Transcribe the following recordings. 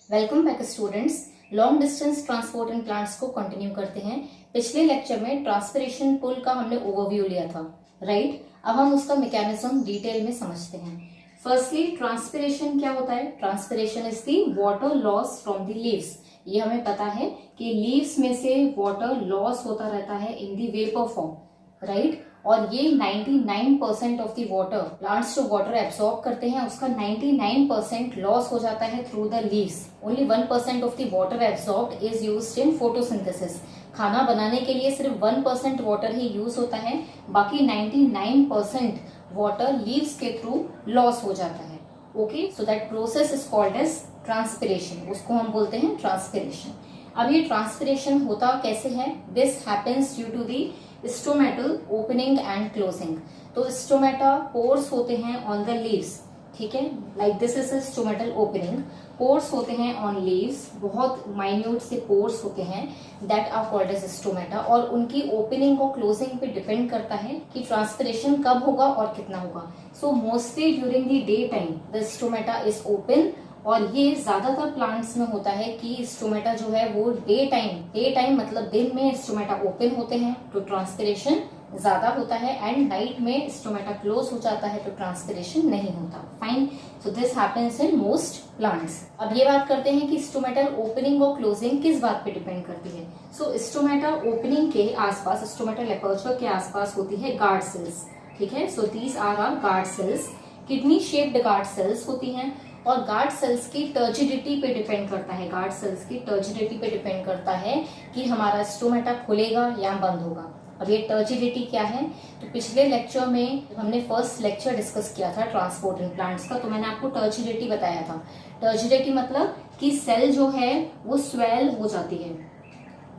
Welcome back students. Long distance transport and plants को continue करते हैं। पिछले लेक्चर में ट्रांसपिरेशन पुल का हमने ओवरव्यू लिया था, राइट। अब हम उसका मैकेनिज्म डिटेल में समझते हैं। फर्स्टली ट्रांसपिरेशन क्या होता है? Transpiration is the water loss from the leaves. ये हमें पता है कि लीव्स में से वाटर लॉस होता रहता है in the vapour form, right. और ये 99% ऑफ द वाटर प्लांट्स जो वाटर एब्सॉर्ब करते हैं उसका 99% लॉस हो जाता है through the leaves. Only 1% of the water absorbed is used in photosynthesis. खाना बनाने के लिए सिर्फ 1% वाटर ही यूज होता है, बाकी 99% वाटर लीव्स के थ्रू लॉस हो जाता है। Okay, so that process is called as transpiration. उसको हम बोलते हैं ट्रांसपिरेशन। अब ये ट्रांसपिरेशन होता कैसे है? This happens due to the stomatal opening and closing. तो स्टोमेटा पोर्स होते हैं ऑन द लीव्स, ठीक है, like this is a stomatal opening. Pores होते हैं ऑन लीव्स, बहुत माइन्यूट से पोर्स होते हैं, that are called as stomata. और उनकी ओपनिंग और क्लोजिंग पे डिपेंड करता है कि ट्रांसपिरेशन कब होगा और कितना होगा। So mostly during the day time the stomata is open. और ये ज्यादातर प्लांट्स में होता है कि स्टोमेटा जो है वो डे टाइम मतलब दिन में स्टोमेटा ओपन होते हैं तो ट्रांसपिरेशन ज्यादा होता है, एंड नाइट में स्टोमेटा क्लोज हो जाता है तो ट्रांसपिरेशन नहीं होता। Fine, so this happens in most plants. अब ये बात करते हैं कि स्टोमेटल ओपनिंग और क्लोजिंग किस बात पे डिपेंड करती है। सो स्टोमेटा ओपनिंग के आसपास, स्टोमेटल एपर्चर के आसपास होती है गार्ड सेल्स, ठीक है। So these are guard cells, kidney shaped guard cells होती हैं। और गार्ड सेल्स की टर्जिडिटी पे डिपेंड करता है, गार्ड सेल्स की टर्जिडिटी पे डिपेंड करता है कि हमारा स्टोमेटा खुलेगा या बंद होगा। अब ये टर्जिडिटी क्या है? तो पिछले लेक्चर में हमने फर्स्ट लेक्चर डिस्कस किया था ट्रांसपोर्ट इन प्लांट्स का, तो मैंने आपको टर्जिडिटी बताया था। टर्जिडिटी मतलब कि सेल जो है वो स्वेल हो जाती है,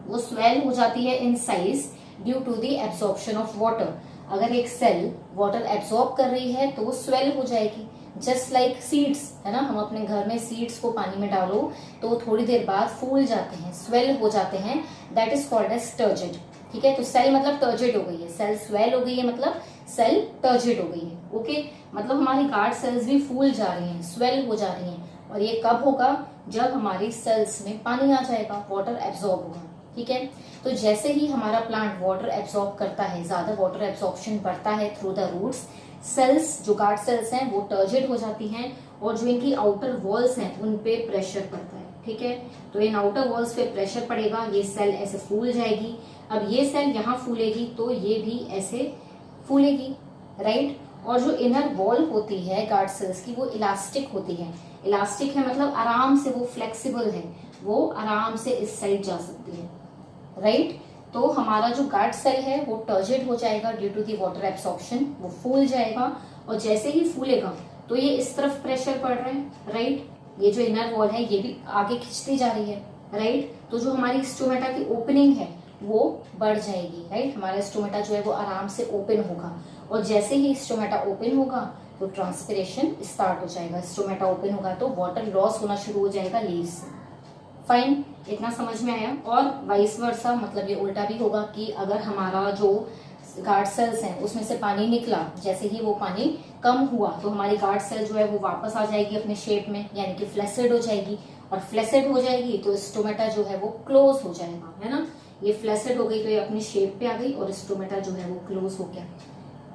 वो स्वेल हो जाती है in size due to the absorption of water. अगर एक सेल वाटर एब्सॉर्ब कर रही है तो वो स्वेल हो जाएगी, जस्ट लाइक सीड्स, है ना। हम अपने घर में सीड्स को पानी में डालो तो थोड़ी देर बाद फूल जाते हैं, स्वेल हो जाते हैं, that is called as turgid, ठीक है। तो सेल मतलब टर्जिड हो गई है, सेल स्वेल हो गई है मतलब सेल टर्जिड हो गई है। ओके, मतलब हमारी गार्ड सेल्स भी फूल जा रही हैं, स्वेल हो जा रही हैं। और ये कब होगा? जब हमारी सेल्स में पानी आ जाएगा, वाटर एब्सॉर्ब होगा, ठीक है। तो जैसे ही हमारा प्लांट वाटर एब्सॉर्ब करता है, ज्यादा वाटर एब्सॉर्प्शन बढ़ता है थ्रू द रूट्स, सेल्स जो गार्ड सेल्स हैं वो टर्जिड हो जाती हैं, और जो इनकी आउटर वॉल्स हैं उन पे प्रेशर पड़ता है, ठीक है। तो इन आउटर वॉल्स पे प्रेशर पड़ेगा, ये सेल ऐसे फूल जाएगी। अब ये सेल यहाँ फूलेगी तो ये भी ऐसे फूलेगी, राइट। और जो इनर वॉल होती है गार्ड सेल्स की वो इलास्टिक होती है। इलास्टिक है मतलब आराम से वो फ्लेक्सिबल है, वो आराम से इस साइड जा सकती है, राइट। तो हमारा जो गार्ड सेल है वो टर्जिड हो जाएगा due to the water absorption, वो फूल जाएगा। और जैसे ही फूलेगा तो ये इस तरफ प्रेशर पड़ रहा है, राइट। ये जो इनर वॉल है ये भी आगे खिंचती जा रही है, राइट। तो जो हमारी स्टोमेटा की ओपनिंग है वो बढ़ जाएगी, राइट। हमारा स्टोमेटा जो है वो आराम से ओपन होगा, और जैसे ही स्टोमेटा ओपन होगा तो ट्रांसपिरेशन स्टार्ट हो जाएगा। स्टोमेटा ओपन होगा तो वाटर लॉस होना शुरू हो जाएगा लीव्स से। फाइन, इतना समझ में आया। और वाइस वर्सा, मतलब ये उल्टा भी होगा कि अगर हमारा जो गार्ड सेल्स हैं उसमें से पानी निकला, जैसे ही वो पानी कम हुआ तो हमारी गार्ड सेल जो है वो वापस आ जाएगी अपने शेप में, यानी कि फ्लैसिड हो जाएगी। और फ्लैसिड हो जाएगी तो स्टोमेटा जो है वो क्लोज हो जाएगा, है ना। ये फ्लैसिड हो गई तो ये अपनी शेप पे आ गई और स्टोमेटा जो है वो क्लोज हो गया,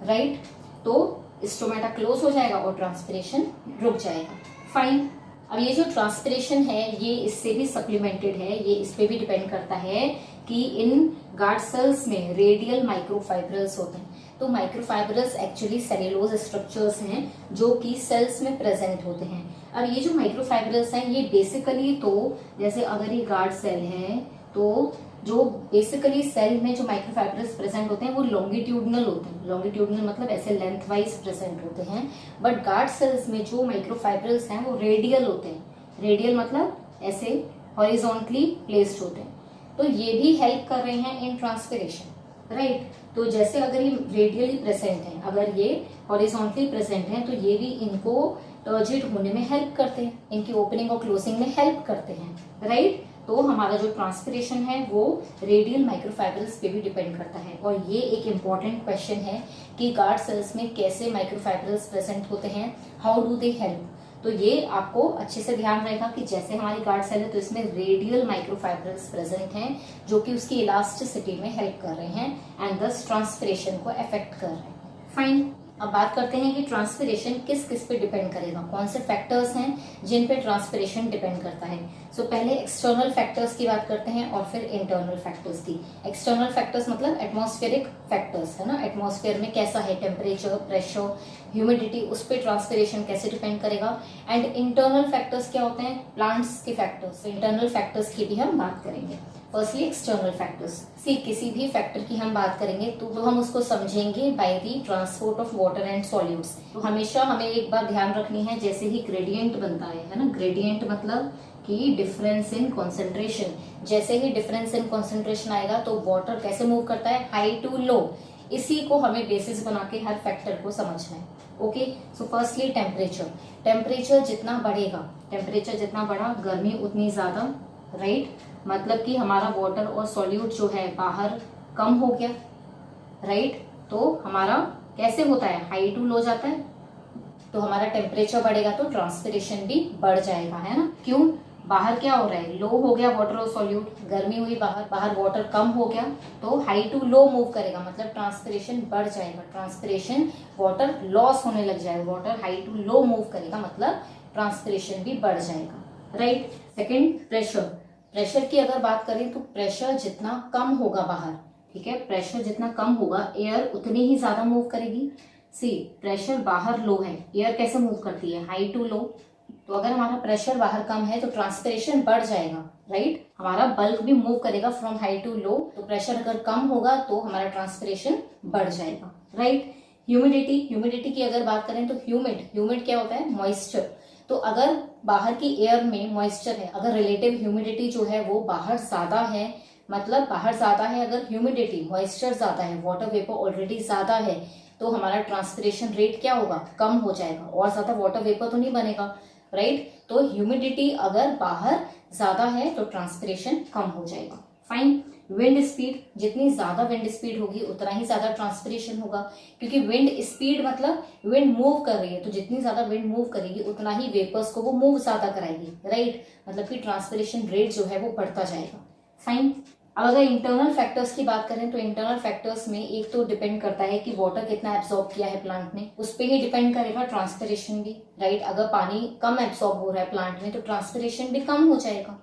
राइट। तो स्टोमेटा क्लोज हो जाएगा और ट्रांसपिरेशन रुक जाएगा। फाइन, अब ये जो ट्रांसपिरेशन है ये इससे भी सप्लीमेंटेड है, ये इस पे भी डिपेंड करता है कि इन गार्ड सेल्स में रेडियल माइक्रोफाइब्रल्स होते हैं। तो माइक्रोफाइब्रल्स एक्चुअली सेल्यूलोज स्ट्रक्चर्स हैं जो कि सेल्स में प्रेजेंट होते हैं। अब ये जो माइक्रोफाइब्रल्स हैं ये बेसिकली, तो जैसे अगर ये गार्ड सेल है तो जो बेसिकली सेल में जो माइक्रोफाइब्रल्स प्रेजेंट होते हैं वो लॉन्गिट्यूडनल होते हैं। लॉन्गिट्यूडनल मतलब ऐसे लेंथ वाइज प्रेजेंट होते हैं, बट गार्ड सेल्स में जो माइक्रोफाइब्रल्स हैं वो रेडियल होते हैं। रेडियल मतलब ऐसे हॉरिजॉन्टली प्लेस्ड होते हैं। तो ये भी हेल्प कर रहे हैं इन ट्रांसपिरेशन, राइट। तो जैसे अगर ये रेडियली प्रेजेंट है, अगर ये हॉरिजॉन्टली प्रेजेंट है तो ये भी इनको टर्जिड होने में हेल्प करते हैं, इनकी ओपनिंग और क्लोजिंग में हेल्प करते हैं, राइट। तो हमारा जो ट्रांसपिरेशन है वो रेडियल माइक्रोफाइब्रल्स पे भी डिपेंड करता है। और ये एक इम्पॉर्टेंट क्वेश्चन है कि गार्ड सेल्स में कैसे माइक्रोफाइब्रल्स प्रेजेंट होते हैं, हाउ डू दे हेल्प। तो ये आपको अच्छे से ध्यान रहेगा कि जैसे हमारी गार्ड सेल है तो इसमें रेडियल माइक्रोफाइब्रिल्स प्रेजेंट हैं जो कि उसकी इलास्टिसिटी में हेल्प कर रहे हैं एंड दस ट्रांसपिरेशन को अफेक्ट कर रहे हैं। फाइन, अब बात करते हैं कि ट्रांसपिरेशन किस किस पे डिपेंड करेगा, कौन से फैक्टर्स हैं जिन पे ट्रांसपिरेशन डिपेंड करता है। सो पहले एक्सटर्नल फैक्टर्स की बात करते हैं और फिर इंटरनल फैक्टर्स की। एक्सटर्नल फैक्टर्स मतलब एटमॉस्फेरिक फैक्टर्स है ना, एटमॉस्फेयर में कैसा है टेम्परेचर, प्रेशर, ह्यूमिडिटी, उस पर ट्रांसपिरेशन कैसे डिपेंड करेगा। एंड इंटरनल फैक्टर्स क्या होते हैं, प्लांट्स के फैक्टर्स। इंटरनल फैक्टर्स की भी हम बात करेंगे। Firstly external factors. सी किसी भी फैक्टर की हम बात करेंगे तो हम उसको समझेंगे by the transport of water and solutes. तो हमेशा हमें एक बात ध्यान रखनी है, जैसे ही ग्रेडियंट बनता है ना, ग्रेडियंट मतलब कि डिफरेंस इन कॉन्सेंट्रेशन। जैसे ही डिफरेंस इन कॉन्सेंट्रेशन आएगा तो वाटर कैसे मूव करता है, हाई टू लो। इसी को हमें बेसिस बना के हर फैक्टर को समझना है। Okay, so firstly temperature. Temperature जितना बढ़ेगा, टेम्परेचर जितना बढ़ा गर्मी उतनी ज्यादा, राइट। मतलब कि हमारा वाटर और सॉल्यूट जो है बाहर कम हो गया, राइट। तो हमारा कैसे होता है, हाई टू लो जाता है। तो हमारा टेम्परेचर बढ़ेगा तो ट्रांसपिरेशन भी बढ़ जाएगा, है ना। क्यों, बाहर क्या हो रहा है, लो हो गया वाटर और सॉल्यूट, गर्मी हुई बाहर वाटर कम हो गया तो हाई टू लो मूव करेगा, मतलब ट्रांसपिरेशन बढ़ जाएगा। ट्रांसपिरेशन, वाटर लॉस होने लग जाएगा, water high to low move करेगा मतलब ट्रांसपिरेशन भी बढ़ जाएगा, राइट। Second, pressure. प्रेशर की अगर बात करें तो प्रेशर जितना कम होगा बाहर, ठीक है, प्रेशर जितना कम होगा एयर उतनी ही ज्यादा मूव करेगी। सी, प्रेशर बाहर लो है, एयर कैसे मूव करती है, हाई टू लो। तो अगर हमारा प्रेशर बाहर कम है तो ट्रांसपिरेशन बढ़ जाएगा, राइट। हमारा बल्क भी मूव करेगा फ्रॉम हाई टू लो। तो प्रेशर अगर कम होगा तो हमारा ट्रांसपिरेशन बढ़ जाएगा, राइट। ह्यूमिडिटी। ह्यूमिडिटी की अगर बात करें तो ह्यूमिड क्या होता है, मॉइस्चर। तो अगर बाहर की एयर में मॉइस्चर है, अगर रिलेटिव ह्यूमिडिटी जो है वो बाहर ज्यादा है, मतलब बाहर ज्यादा है अगर ह्यूमिडिटी, मॉइस्चर ज्यादा है, वाटर वेपर ऑलरेडी ज्यादा है, तो हमारा ट्रांसपिरेशन रेट क्या होगा, कम हो जाएगा, और ज्यादा वाटर वेपर तो नहीं बनेगा, राइट। तो ह्यूमिडिटी अगर बाहर ज्यादा है तो ट्रांसपिरेशन कम हो जाएगा। फाइन। विंड स्पीड, जितनी ज्यादा विंड स्पीड होगी उतना ही ज्यादा ट्रांसपिरेशन होगा, क्योंकि विंड स्पीड मतलब विंड मूव कर रही है, तो जितनी ज्यादा विंड मूव करेगी उतना ही वेपर्स को वो मूव ज्यादा कराएगी, राइट। मतलब कि ट्रांसपिरेशन रेट जो है वो बढ़ता जाएगा। फाइन। अब अगर इंटरनल फैक्टर्स की बात करें तो इंटरनल फैक्टर्स में एक तो डिपेंड करता है कि वाटर कितना एब्सॉर्ब किया है प्लांट ने, उस पर ही डिपेंड करेगा ट्रांसपिरेशन भी, राइट। अगर पानी कम एब्सॉर्ब हो रहा है प्लांट में तो ट्रांसपिरेशन भी कम हो जाएगा,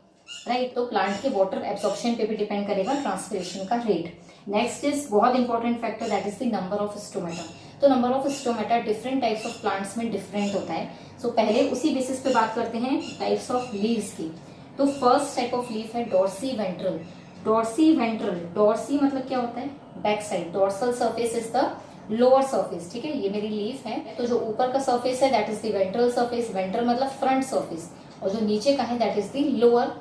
राइट। तो प्लांट के वाटर एब्सॉर्प्शन पे भी डिपेंड करेगा ट्रांसपिरेशन का रेट। नेक्स्ट इज बहुत important factor, that is the number of stomata. तो number of stomata different types of plants में डिफरेंट होता है। सो पहले उसी बेसिस पे बात करते हैं टाइप्स ऑफ लीव्स की। तो फर्स्ट टाइप ऑफ लीफ है dorsiventral. Dorsiventral, dorsi मतलब क्या होता है, back side. Dorsal surface is the lower surface, ठीक है। ये मेरी लीफ है, तो जो ऊपर का सरफेस है that is the ventral surface, ventral मतलब फ्रंट सरफेस, और जो नीचे का है that is the lower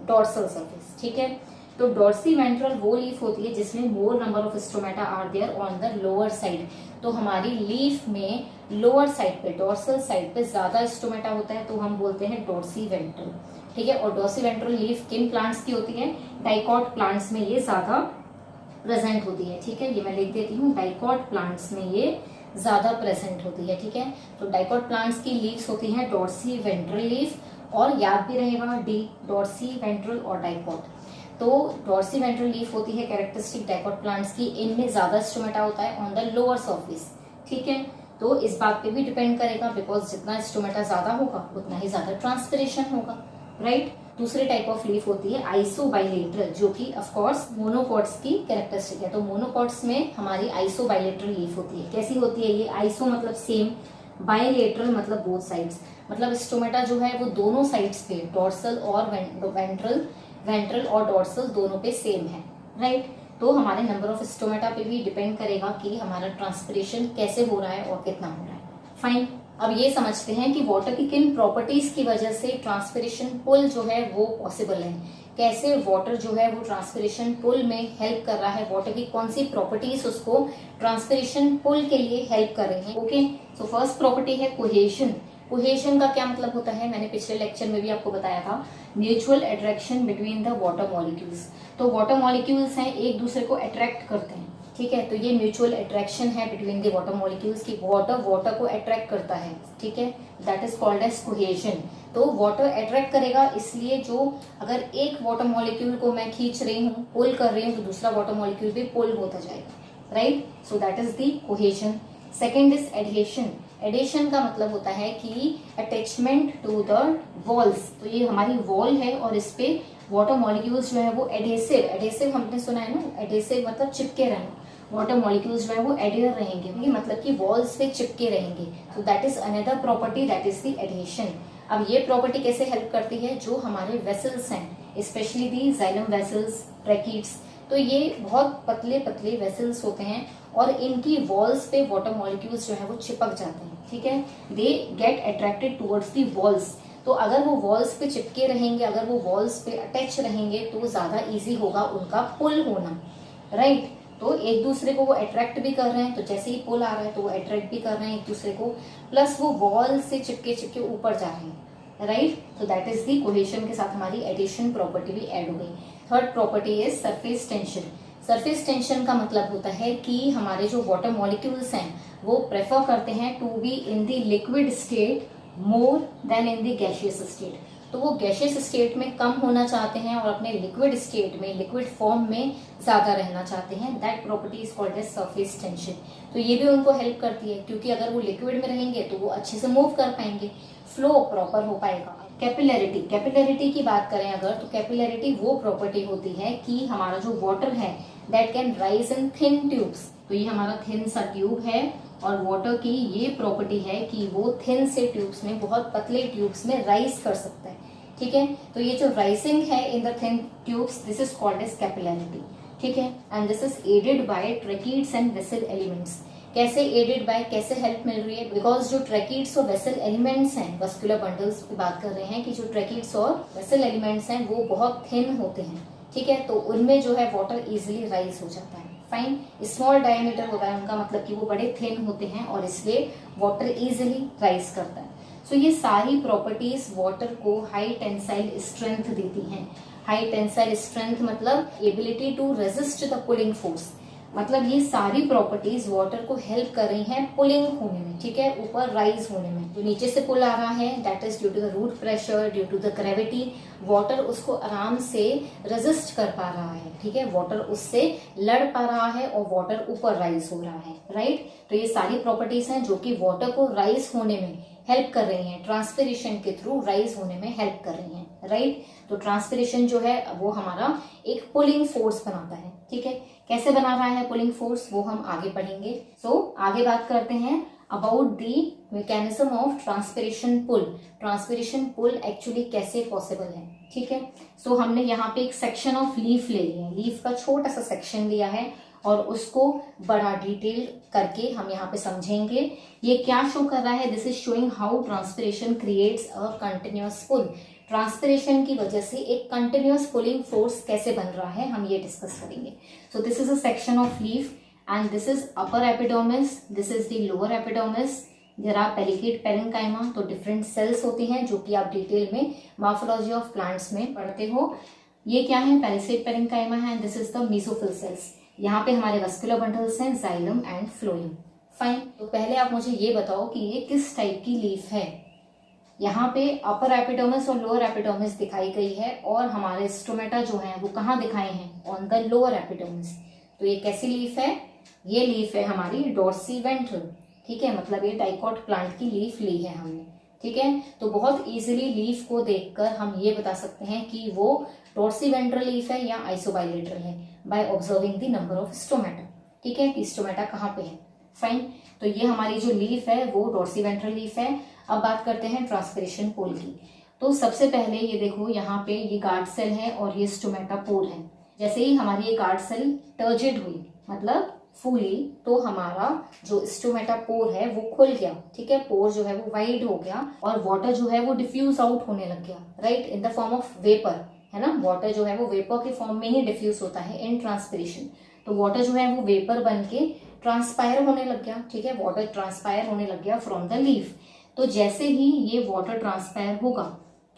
dorsal surface, ठीक है। तो डॉर्सी वेंट्रल वो लीफ होती है जिसमें more number of stomata are there on the lower side. तो हमारी लीफ में लोअर साइड पे, डॉर्सल साइड पे ज्यादा स्टोमेटा होता है, तो हम बोलते हैं डॉर्सी वेंट्रल, ठीक है। और डॉर्सी वेंट्रल लीफ किन प्लांट्स की होती है, डाइकॉट प्लांट्स में ये ज्यादा प्रेजेंट होती है, ठीक है। ये मैं लिख देती हूँ, डाइकॉट प्लांट्स में ये ज्यादा प्रेजेंट होती है, ठीक है। तो डाइकॉट प्लांट्स की लीव्स होती हैं डॉर्सी वेंट्रल लीफ, और याद भी रहेगा डी, डॉर्सी वेंट्रल और डाइकॉट। तो डॉर्सी वेंट्रल लीफ होती है कैरेक्टरिस्टिक डाइकॉट प्लांट्स की, इनमें ज्यादा स्टोमेटा होता है ऑन द लोअर सरफेस, ठीक है। तो इस बात पे भी डिपेंड करेगा, बिकॉज जितना स्टोमेटा ज्यादा होगा उतना ही ज्यादा ट्रांसपिरेशन होगा, राइट। दूसरी टाइप ऑफ लीफ होती है आइसोबाइलेटरल, जो कि ऑफ कोर्स मोनोकॉट्स की कैरेक्टरिस्टिक है। तो मोनोकॉट्स में हमारी आइसोबाइलेटरल लीफ होती है। कैसी होती है ये, आइसो मतलब सेम, बाइलेटरल मतलब बोथ साइड्स, मतलब स्टोमेटा जो है वो दोनों साइड्स पे, डॉर्सल और वेंट्रल और डॉर्सल दोनों पे सेम है, राइट। तो हमारे नंबर ऑफ स्टोमेटा पे भी डिपेंड करेगा कि हमारा ट्रांसपिरेशन कैसे हो रहा है और कितना हो रहा है। फाइन। अब ये समझते हैं कि वाटर की किन प्रॉपर्टीज की वजह से ट्रांसपिरेशन पुल जो है वो पॉसिबल है। कैसे वाटर जो है वो ट्रांसपिरेशन पुल में हेल्प कर रहा है, वाटर की कौन सी प्रॉपर्टीज उसको ट्रांसपिरेशन पुल के लिए हेल्प कर रही है। ओके, सो फर्स्ट प्रॉपर्टी है कोहेशन। कोहेशन का क्या मतलब होता है, मैंने पिछले लेक्चर में भी आपको बताया था, mutual attraction between the water molecules. तो वाटर मॉलिक्यूल्स हैं, एक दूसरे को अट्रैक्ट करते हैं, ठीक है। तो ये म्यूचुअल अट्रैक्शन है बिटवीन द वाटर मॉलिक्यूल्स की वाटर वाटर को अट्रैक्ट करता है, ठीक है, that is called as cohesion. तो वाटर अट्रैक्ट करेगा, इसलिए जो अगर एक वाटर मॉलिक्यूल को मैं खींच रही हूँ, पुल कर रही हूँ, तो दूसरा वाटर मॉलिक्यूल भी पुल होता जाएगा, right. So that is the cohesion. Second is adhesion. Adhesion का मतलब होता है कि अटैचमेंट टू द वॉल्स। तो ये हमारी वॉल है और इस पे वाटर मॉलिक्यूल्स जो है वो एडेसिव, एडेसिव हमने सुना है ना, एडेसिव मतलब चिपके रहना, वाटर मॉलिक्यूल्स जो है वो एडियर रहेंगे, मतलब कि वॉल्स पे चिपके रहेंगे। तो that is another property, that is the adhesion. अब ये प्रॉपर्टी कैसे हेल्प करती है, जो हमारे वेसल्स हैं, specially the xylem vessels, tracheids, तो ये बहुत पतले पतले वेसल्स होते हैं और इनकी वॉल्स पे वाटर मॉलिक्यूल्स जो है वो चिपक जाते हैं, ठीक है, they get attracted towards the walls. तो अगर वो वॉल्स पे चिपके रहेंगे, अगर वो वॉल्स पे अटैच रहेंगे, तो ज्यादा इजी होगा उनका पुल होना, राइट। तो एक दूसरे को वो अट्रैक्ट भी कर रहे हैं, तो जैसे ही पुल आ रहा है तो वो अट्रैक्ट भी कर रहे हैं एक दूसरे को, प्लस वो वॉल से चिपके चिपके ऊपर जा रहे हैं, राइट। तो दैट इज दी कोहेशन के साथ हमारी एडिशन प्रॉपर्टी भी ऐड हो गई। Third property is surface tension. Surface tension का मतलब होता है कि हमारे जो वाटर मॉलिक्यूल्स हैं वो प्रेफर करते हैं to be in the liquid state more than in the gaseous state. तो वो गैसियस स्टेट में कम होना चाहते हैं और अपने लिक्विड स्टेट में, लिक्विड फॉर्म में ज्यादा रहना चाहते हैं। That property is called as surface tension. तो ये भी उनको हेल्प करती है, क्योंकि अगर वो लिक्विड में रहेंगे तो वो अच्छे से मूव कर पाएंगे, फ्लो प्रॉपर हो पाएगा। कैपिलरिटी, कैपिलरिटी की बात करें अगर, तो कैपिलरिटी वो प्रॉपर्टी होती है कि हमारा जो वाटर है that can rise in thin tubes. तो ये हमारा थिन सा ट्यूब है और वाटर की ये प्रॉपर्टी है कि वो थिन से ट्यूब्स में, बहुत पतले ट्यूब्स में राइज कर सकता है, ठीक है। तो ये जो राइजिंग है in the thin tubes, this is called as capillarity, ठीक है। And this is aided by tracheids and vessel elements. कैसे एडेड बाय, कैसे हेल्प मिल रही है, बिकॉज जो ट्रैकीड्स और वेसल एलिमेंट्स हैं, वस्कुलर बंडल्स की बात कर रहे हैं कि जो ट्रैकीड्स और वेसल एलिमेंट्स हैं वो बहुत थिन होते हैं, ठीक है। तो उनमें जो है वाटर इजिली राइज हो जाता है, फाइन। स्मॉल डायमीटर होता है उनका, मतलब कि वो बड़े थिन होते हैं और इसलिए वाटर इजिली राइज करता है। सो ये सारी प्रॉपर्टीज वाटर को हाई टेंसाइल स्ट्रेंथ देती हैं। हाई टेंसाइल स्ट्रेंथ मतलब ability to resist the pulling force, मतलब ये सारी प्रॉपर्टीज वाटर को हेल्प कर रही हैं पुलिंग होने में, ठीक है, ऊपर राइज होने में। जो नीचे से पुल आ रहा है that is due to the root pressure, due to the gravity, water उसको आराम से रेजिस्ट कर पा रहा है, ठीक है, वाटर उससे लड़ पा रहा है और वाटर ऊपर राइज हो रहा है, राइट। तो ये सारी प्रॉपर्टीज हैं जो कि वाटर को राइज होने में हेल्प कर रही हैं, ट्रांसपिरेशन के थ्रू राइज होने में हेल्प कर रही हैं, राइट। तो ट्रांसपिरेशन जो है वो हमारा एक पुलिंग फोर्स बनाता है, ठीक है। कैसे बना रहा है पुलिंग फोर्स वो हम आगे पढ़ेंगे। सो आगे बात करते हैं about the mechanism of transpiration pull. Transpiration pull actually कैसे पॉसिबल है, ठीक है। सो हमने यहाँ पे एक सेक्शन ऑफ लीफ ले लिया है, लीफ का छोटा सा सेक्शन लिया है और उसको बड़ा डिटेल करके हम यहाँ पे समझेंगे। ये क्या शो कर रहा है, this is showing how transpiration creates a continuous pull. Transpiration की वजह से एक कंटिन्यूअस पुलिंग फोर्स कैसे बन रहा है हम ये डिस्कस करेंगे। सो this is a section of leaf and this is upper epidermis, this is the lower epidermis. जरा पेलिकेट पेरेन्काइमा, तो डिफरेंट सेल्स होती हैं जो कि आप डिटेल में मॉर्फोलॉजी ऑफ प्लांट्स में पढ़ते हो। ये क्या है, पेलिसेट पेरेन्काइमा है, this is the mesophyll cells. यहाँ पे हमारे वस्कुलर बंडल्स हैं, जाइलम एंड फ्लोएम, फाइन। तो पहले आप मुझे ये बताओ कि ये किस टाइप की लीफ है। यहाँ पे अपर एपिडर्मिस और लोअर एपिडर्मिस दिखाई गई है और हमारे स्टोमेटा जो है वो कहाँ दिखाए हैं, ऑन द लोअर एपिडर्मिस। तो ये कैसी लीफ है, ये लीफ है हमारी डॉर्सी वेंट्रल, ठीक है, मतलब ये डाइकॉट प्लांट की लीफ ली है हमने, ठीक है। तो बहुत इजीली लीफ को देखकर हम ये बता सकते हैं कि वो डॉर्सी वेंट्रल लीफ है या आइसोबाइलेटरल है, by observing the number of stomata, ठीक है, कि स्टोमेटा कहाँ पे है, फाइन। तो ये हमारी जो लीफ है वो डॉर्सी वेंट्रल लीफ है। अब बात करते हैं ट्रांसपिरेशन पोल की। तो सबसे पहले ये देखो, यहाँ पे ये गार्ड सेल है और ये स्टोमेटा पोर है। जैसे ही हमारी ये गार्ड सेल टर्जिड हुई, मतलब फूली, तो हमारा जो स्टोमेटा पोर है वो खुल गया, ठीक है, पोर जो है वो वाइड हो गया और वाटर जो है वो डिफ्यूज आउट होने लग गया, right, in the form of vapour, है ना। वाटर जो है वो वेपर के फॉर्म में ही डिफ्यूज होता है इन ट्रांसपिरेशन। तो वाटर जो है वो वेपर बन के ट्रांसपायर होने लग गया, ठीक है, वाटर ट्रांसपायर होने लग गया फ्रॉम द लीफ। तो जैसे ही ये वाटर ट्रांसपायर होगा,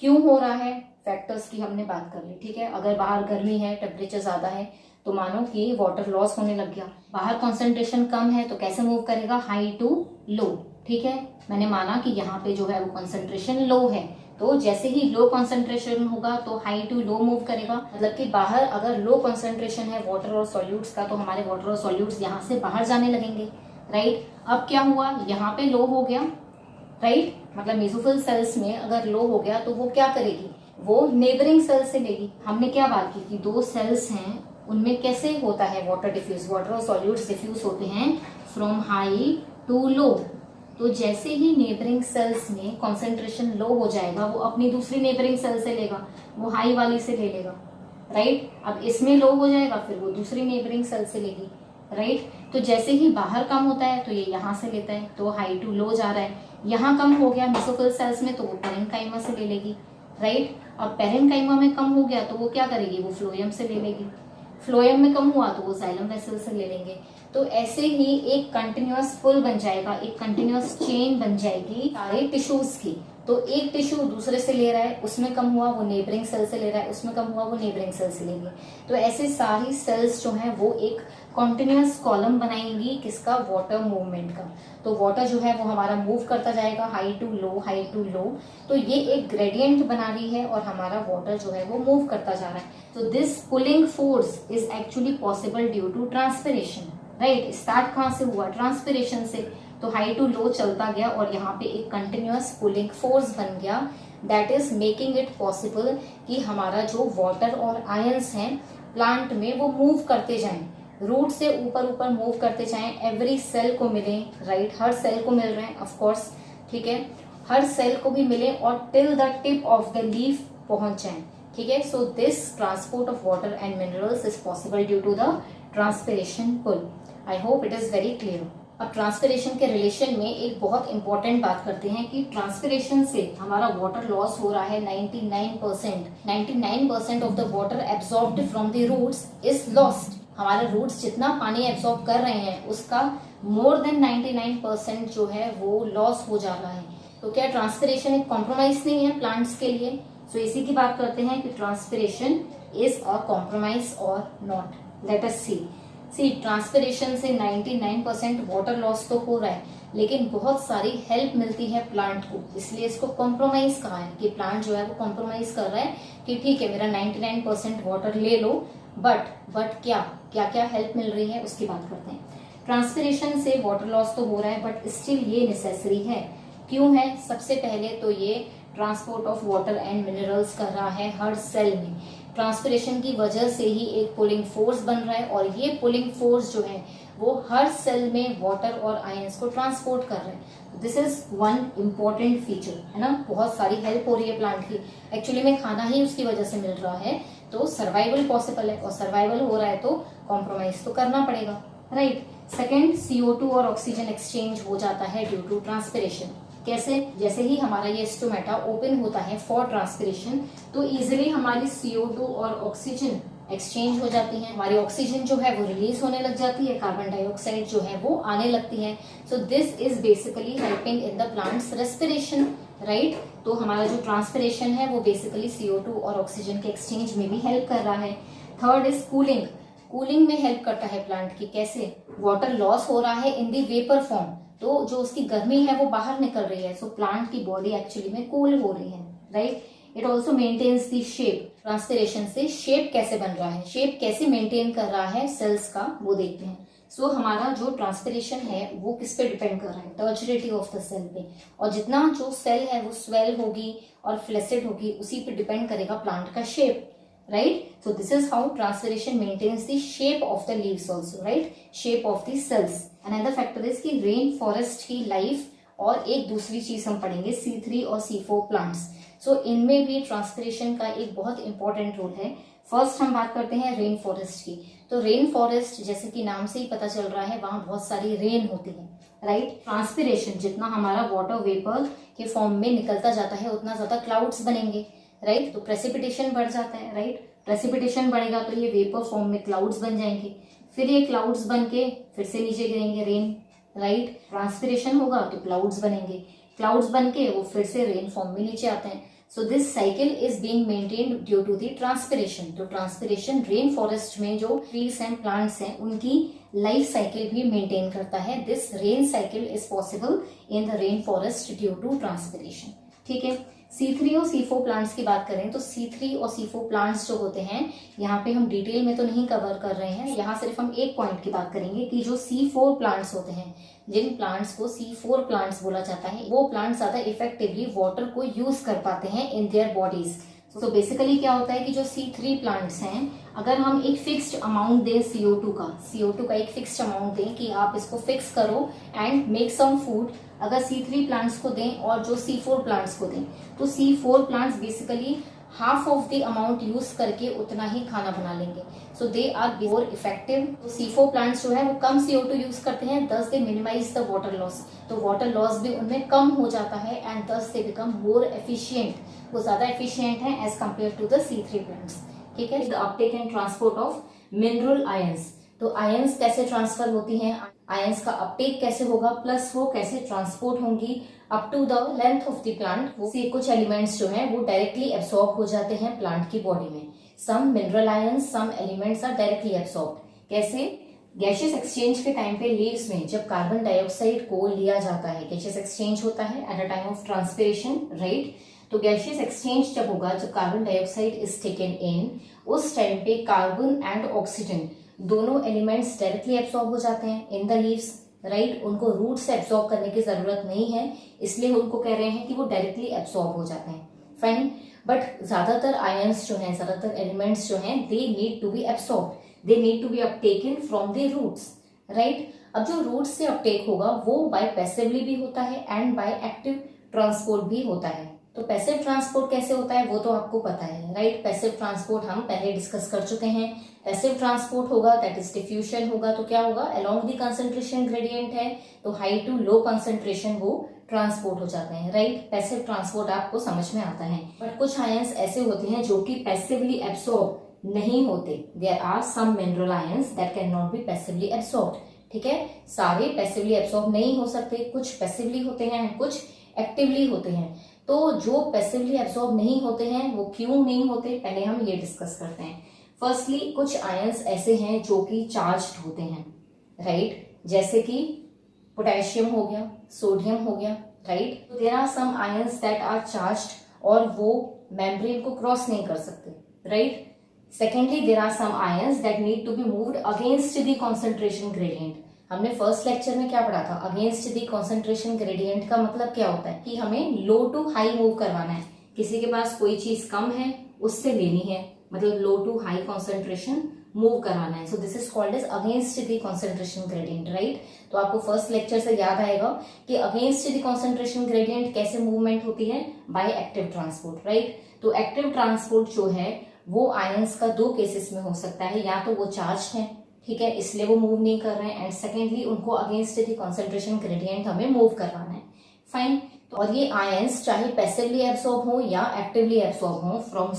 क्यों हो रहा है, फैक्टर्स की हमने बात कर ली, ठीक है। अगर बाहर गर्मी है, टेम्परेचर ज्यादा है, तो मानो कि वाटर लॉस होने लग गया। बाहर कॉन्सेंट्रेशन कम है तो कैसे मूव करेगा, हाई टू लो, ठीक है। मैंने माना कि यहाँ पे जो है वो कॉन्सेंट्रेशन लो है, तो जैसे ही लो कॉन्सेंट्रेशन होगा तो हाई टू लो मूव करेगा। मतलब कि बाहर अगर लो कॉन्सेंट्रेशन है वाटर और सॉल्यूट्स का, तो हमारे वाटर और सॉल्यूट्स यहाँ से बाहर जाने लगेंगे, राइट। अब क्या हुआ, यहाँ पे लो हो गया, राइट। मतलब मेसोफिल सेल्स में अगर लो हो गया तो वो क्या करेगी, वो नेबरिंग सेल से लेगी। हमने क्या बात की कि दो सेल्स हैं, उनमें कैसे होता है वाटर डिफ्यूज, वाटर और सॉल्यूट्स डिफ्यूज होते हैं फ्रॉम हाई टू लो। तो जैसे ही नेबरिंग सेल्स में कॉन्सेंट्रेशन लो हो जाएगा, वो अपनी दूसरी नेबरिंग सेल से लेगा, वो हाई वाली से ले लेगा, राइट। अब इसमें लो हो जाएगा, फिर वो दूसरी नेबरिंग सेल से लेगी, राइट। तो जैसे ही बाहर कम होता है तो ये यहाँ से लेता है, तो हाई टू लो जा रहा है। यहाँ कम हो गया मेसोफिल सेल्स में, तो वो पेरेन्काइमा से ले लेगी, राइट। अब पेरेन्काइमा में कम हो गया तो वो क्या करेगी, वो फ्लोएम से ले लेगी। फ्लोएम में कम हुआ तो वो जाइलम वेसल से ले लेंगे। तो ऐसे ही एक कंटिन्यूअस पुल बन जाएगा, एक कंटिन्यूअस चेन बन जाएगी सारे टिश्यूज की। तो एक टिश्यू दूसरे से ले रहा है, उसमें कम हुआ वो नेबरिंग सेल से ले रहा है, उसमें कम हुआ वो नेबरिंग सेल से लेंगे। तो ऐसे सारी सेल्स जो हैं वो एक कॉन्टिन्यूअस कॉलम बनाएंगी, किसका, वाटर मूवमेंट का। तो वाटर जो है वो हमारा मूव करता जाएगा high to low, high to low. तो ये एक ग्रेडियंट बना रही है और हमारा वाटर जो है वो मूव करता जा रहा है। तो this pulling force is actually possible due to transpiration, right. Start कहाँ से हुआ, ट्रांसपिरेशन से। तो हाई टू लो चलता गया और यहाँ पे एक कंटिन्यूअस पुलिंग फोर्स बन गया, that is making it possible कि हमारा जो वाटर और आयंस हैं प्लांट में वो मूव करते जाएं, रूट से ऊपर ऊपर मूव करते जाएं, एवरी सेल को मिले, राइट। हर सेल को मिल रहे हैं ऑफ कोर्स, ठीक है, हर सेल को भी मिले और till the tip of the leaf पहुंच जाएं, ठीक है। So this transport of water and minerals is possible due to the transpiration pull. I hope it is very clear. अब ट्रांसपिरेशन के रिलेशन में एक बहुत इंपॉर्टेंट बात करते हैं कि ट्रांसपिरेशन से हमारा वाटर लॉस हो रहा है 99% of the water absorbed from the roots is lost. हमारे रूट्स जितना पानी एब्सॉर्ब कर रहे हैं उसका मोर देन 99% जो है वो लॉस हो जा रहा है। तो क्या ट्रांसपिरेशन एक कॉम्प्रोमाइज नहीं है प्लांट्स के लिए? सो इसी की बात करते हैं कि ट्रांसपिरेशन इज अ कॉम्प्रोमाइज और not. Let us see transpiration से 99% वाटर लॉस तो हो रहा है, लेकिन बहुत सारी हेल्प मिलती है प्लांट को, इसलिए इसको कॉम्प्रोमाइज कहा है कि प्लांट जो है वो कॉम्प्रोमाइज कर रहा है कि ठीक है मेरा 99% वाटर ले लो, बट क्या क्या क्या हेल्प मिल रही है उसकी बात करते हैं। ट्रांसपिरेशन से वाटर लॉस तो हो रहा है बट स्टिल ये नेसेसरी है। क्यों है? सबसे पहले तो ये transport of water and minerals कर रहा है हर सेल में। ट्रांसपिरेशन की वजह से ही एक पुलिंग फोर्स बन रहा है और ये पुलिंग फोर्स जो है वो हर सेल में वाटर और आयंस को ट्रांसपोर्ट कर रहे हैं। This is one important feature, है ना। बहुत सारी हेल्प हो रही है प्लांट की, एक्चुअली में खाना ही उसकी वजह से मिल रहा है, तो सर्वाइवल पॉसिबल है, और सर्वाइवल हो रहा है तो कॉम्प्रोमाइज तो करना पड़ेगा, राइट। सेकेंड, CO2 और ऑक्सीजन एक्सचेंज हो जाता है ड्यू टू ट्रांसपिरेशन। कैसे? जैसे ही हमारा ये स्टोमेटा ओपन होता है फॉर ट्रांसपिरेशन तो इजिली हमारी CO2 और ऑक्सीजन एक्सचेंज हो जाती है, हमारी ऑक्सीजन जो है वो रिलीज होने लग जाती है, कार्बन डाइऑक्साइड जो है वो आने लगती है। So this is basically helping in the plants respiration, right. तो हमारा जो ट्रांसपिरेशन है वो बेसिकली CO2 और ऑक्सीजन के एक्सचेंज में भी हेल्प कर रहा है। Third is cooling. कूलिंग में हेल्प करता है प्लांट की। कैसे? वाटर लॉस हो रहा है इन दी वेपर फॉर्म, तो जो उसकी गर्मी है वो बाहर निकल रही है, सो प्लांट की बॉडी एक्चुअली में कूल हो रही है, right. It also maintains the shape. Transpiration से शेप कैसे बन रहा है, शेप कैसे मेंटेन कर रहा है सेल्स का, वो देखते हैं। सो हमारा जो ट्रांसपिरेशन है वो किस पे डिपेंड कर रहा है? टर्जिडिटी ऑफ द सेल पे। और जितना जो सेल है वो स्वेल होगी और फ्लेसिड होगी, उसी पे डिपेंड करेगा प्लांट का shape, right? So this is how transpiration maintains the shape of the leaves also, right? Shape of the cells. Another factor is कि rain forest की life, और एक दूसरी चीज हम पढ़ेंगे C3 और C4 plants. So इनमें भी transpiration का एक बहुत important रोल है। फर्स्ट हम बात करते हैं रेन फॉरेस्ट की। तो रेन फॉरेस्ट जैसे कि नाम से ही पता चल रहा है वहां बहुत सारी रेन होती है, राइट। ट्रांसपिरेशन जितना हमारा वाटर वेपर के फॉर्म में निकलता जाता है उतना ज्यादा क्लाउड्स बनेंगे, राइट। तो प्रेसिपिटेशन बढ़ जाता है, राइट। प्रेसिपिटेशन बढ़ेगा तो ये वेपर फॉर्म में क्लाउड्स बन जाएंगे, फिर ये क्लाउड्स बन के फिर से नीचे गिरेंगे, रेन, राइट। ट्रांसपिरेशन होगा तो क्लाउड्स बनेंगे, क्लाउड्स बन के वो फिर से रेन फॉर्म में नीचे आते हैं। So this cycle is being maintained due to the transpiration. तो ट्रांसपिरेशन रेन फॉरेस्ट में जो ट्रीज एंड प्लांट्स हैं उनकी लाइफ साइकिल भी मेंटेन करता है। This rain cycle is possible in the rain forest due to transpiration. ठीक है, C3 और C4 प्लांट्स की बात करें तो C3 और C4 प्लांट्स जो होते हैं, यहाँ पे हम डिटेल में तो नहीं कवर कर रहे हैं, यहाँ सिर्फ हम एक पॉइंट की बात करेंगे कि जो C4 प्लांट्स होते हैं, जिन प्लांट्स को C4 प्लांट्स बोला जाता है, वो प्लांट्स ज्यादा इफेक्टिवली वाटर को यूज कर पाते हैं इन देयर बॉडीज। तो बेसिकली क्या होता है कि जो C3 प्लांट्स हैं, अगर हम एक फिक्स्ड अमाउंट दें CO2 का एक फिक्स्ड अमाउंट दें कि आप इसको फिक्स करो एंड मेक सम फूड, अगर C3 प्लांट्स को दें और जो C4 प्लांट्स को दें, तो C4 plants basically half of the amount use करके उतना ही खाना बना लेंगे। सो दे आर मोर इफेक्टिव। तो C4 प्लांट्स जो है वो कम CO2 यूज करते हैं, thus they minimize the water loss. तो वाटर लॉस भी उनमें कम हो जाता है and thus they become more efficient, वो ज्यादा एफिशिएंट है as compared to the C3 plants. ठीक है, the uptake and transport of mineral ions. तो आयंस कैसे ट्रांसफर होती हैं, आयंस का अपटेक कैसे होगा, प्लस वो कैसे ट्रांसपोर्ट होंगी up to the length of the plant. वो से कुछ एलिमेंट्स जो हैं वो डायरेक्टली एब्सॉर्ब हो जाते हैं प्लांट की बॉडी में। Some mineral ions, some elements are directly absorbed. कैसे? गैशियस एक्सचेंज के टाइम पे लीव्स में जब कार्बन डाइऑक्साइड को लिया जाता है, गैशियस एक्सचेंज होता है at a time of transpiration, right. तो गैशियस एक्सचेंज जब होगा, जब carbon dioxide is taken in, उस टाइम पे कार्बन एंड ऑक्सीजन दोनों एलिमेंट्स डायरेक्टली एब्सॉर्ब हो जाते हैं इन द लीव्स, राइट। उनको रूट से एब्सॉर्ब करने की जरूरत नहीं है, इसलिए उनको कह रहे हैं कि वो डायरेक्टली एब्सॉर्ब हो जाते हैं। फाइन, बट ज्यादातर आयंस जो हैं, ज्यादातर एलिमेंट्स जो हैं, they need to be absorb, they need to be uptaken from the roots, right. अब जो रूट से अपटेक होगा वो बाय पैसिवली भी होता है एंड बाय एक्टिव ट्रांसपोर्ट भी होता है। तो पैसिव ट्रांसपोर्ट कैसे होता है वो तो आपको पता है, राइट। पैसिव ट्रांसपोर्ट हम पहले डिस्कस कर चुके हैं। पैसिव ट्रांसपोर्ट होगा दैट इज डिफ्यूजन होगा, तो क्या होगा, अलोंग द कंसंट्रेशन ग्रेडियंट है तो हाई टू लो कंसंट्रेशन वो ट्रांसपोर्ट हो जाते हैं, राइट। पैसिव ट्रांसपोर्ट आपको समझ में आता है। बट कुछ आयंस ऐसे होते हैं जो कि पैसिवली एब्सॉर्ब नहीं होते। There are some mineral ions that can not be passively absorbed. ठीक है, सारे पैसिवली एब्सॉर्ब नहीं हो सकते, कुछ पैसिवली होते हैं, कुछ एक्टिवली होते हैं। तो जो पैसिवली एब्सॉर्ब नहीं होते हैं वो क्यों नहीं होते, पहले हम ये डिस्कस करते हैं। फर्स्टली, कुछ आयंस ऐसे हैं जो कि चार्ज्ड होते हैं, राइट। जैसे कि पोटेशियम हो गया, सोडियम हो गया, right. There are some ions that are charged और वो मेम्ब्रेन को क्रॉस नहीं कर सकते, right. Secondly, there are some ions that need to be moved against the concentration gradient. हमने फर्स्ट लेक्चर में क्या पढ़ा था, अगेंस्ट द कॉन्सेंट्रेशन ग्रेडियंट का मतलब क्या होता है कि हमें लो टू हाई मूव करवाना है। किसी के पास कोई चीज कम है उससे लेनी है, मतलब low to high concentration move कराना है। So this is called as against the concentration gradient, right. तो आपको फर्स्ट लेक्चर से याद आएगा कि अगेंस्ट द कॉन्सेंट्रेशन ग्रेडियंट कैसे मूवमेंट होती है, बाय एक्टिव ट्रांसपोर्ट, राइट। तो एक्टिव ट्रांसपोर्ट जो है वो आयंस का दो केसेस में हो सकता है, या तो वो चार्ज है, ठीक है, इसलिए वो मूव नहीं कर रहे हैं, एंड सेकेंडली उनको अगेंस्ट द कॉन्सेंट्रेशन ग्रेडियंट हमें मूव करवाना है। फाइन, और ये आयंस चाहे पैसिवली एब्सॉर्ब हो या एक्टिवली एब्सॉर्ब हो फ्रॉम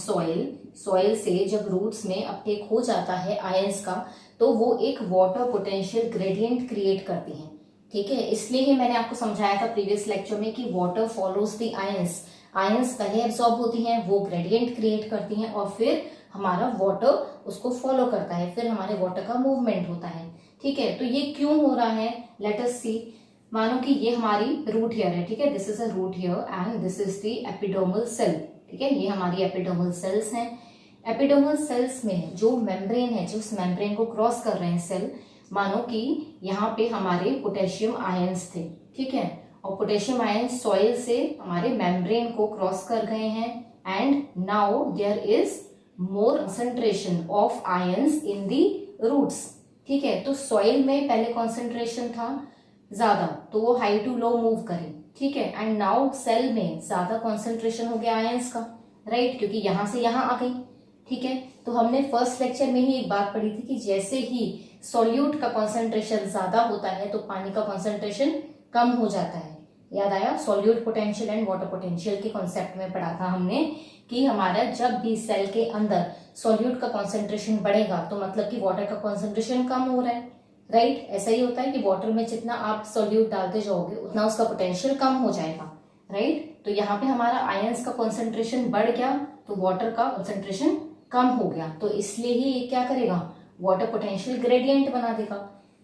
सॉइल से जब रूट्स में अपटेक हो जाता है आयंस का, तो वो एक वाटर पोटेंशियल ग्रेडियंट क्रिएट करती हैं। ठीक है, इसलिए ही मैंने आपको समझाया था प्रीवियस लेक्चर में कि water follows the ions. Ions पहले एब्सॉर्ब होती हैं, वो ग्रेडियंट क्रिएट करती हैं और फिर हमारा वाटर उसको फॉलो करता है, फिर हमारे वाटर का मूवमेंट होता है। ठीक है, तो ये क्यों हो रहा है, लेट अस सी। मानो कि ये हमारी रूट हेयर है, ठीक है, this is a root hair and this is the epidermal cell. ठीक है, ये हमारी एपिडर्मल सेल्स हैं। एपिडर्मल सेल्स में जो मेम्ब्रेन है, जो उस मेम्ब्रेन को क्रॉस कर रहे हैं सेल, मानो कि यहाँ पे हमारे पोटेशियम आयंस थे, ठीक है, और पोटेशियम आयन सॉइल से हमारे मेम्ब्रेन को क्रॉस कर गए हैं and now there is more concentration of ions in the roots. ठीक है, तो सॉइल में पहले कॉन्सेंट्रेशन था ज्यादा तो वो हाई टू लो मूव करे, ठीक है, एंड नाउ सेल में ज्यादा कॉन्सेंट्रेशन हो गया आयंस का, राइट, क्योंकि यहां से यहां आ गई। ठीक है, तो हमने फर्स्ट लेक्चर में ही एक बात पढ़ी थी कि जैसे ही सॉल्यूट का कॉन्सेंट्रेशन ज्यादा होता है तो पानी का कॉन्सेंट्रेशन कम हो जाता है। याद आया, solute potential and water potential के कॉन्सेप्ट में पढ़ा था हमने कि हमारा जब भी सेल के अंदर सॉल्यूट का कॉन्सेंट्रेशन बढ़ेगा तो मतलब कि वाटर का कॉन्सेंट्रेशन कम हो रहा है, राइट। ऐसा ही होता है कि वाटर में जितना आप सॉल्यूट डालते जाओगे उतना उसका पोटेंशियल कम हो जाएगा, राइट। तो यहाँ पे हमारा आयंस का कॉन्सेंट्रेशन बढ़ गया तो वाटर का कॉन्सेंट्रेशन कम हो गया, तो इसलिए ही ये क्या करेगा, वाटर पोटेंशियल ग्रेडियंट बना देगा,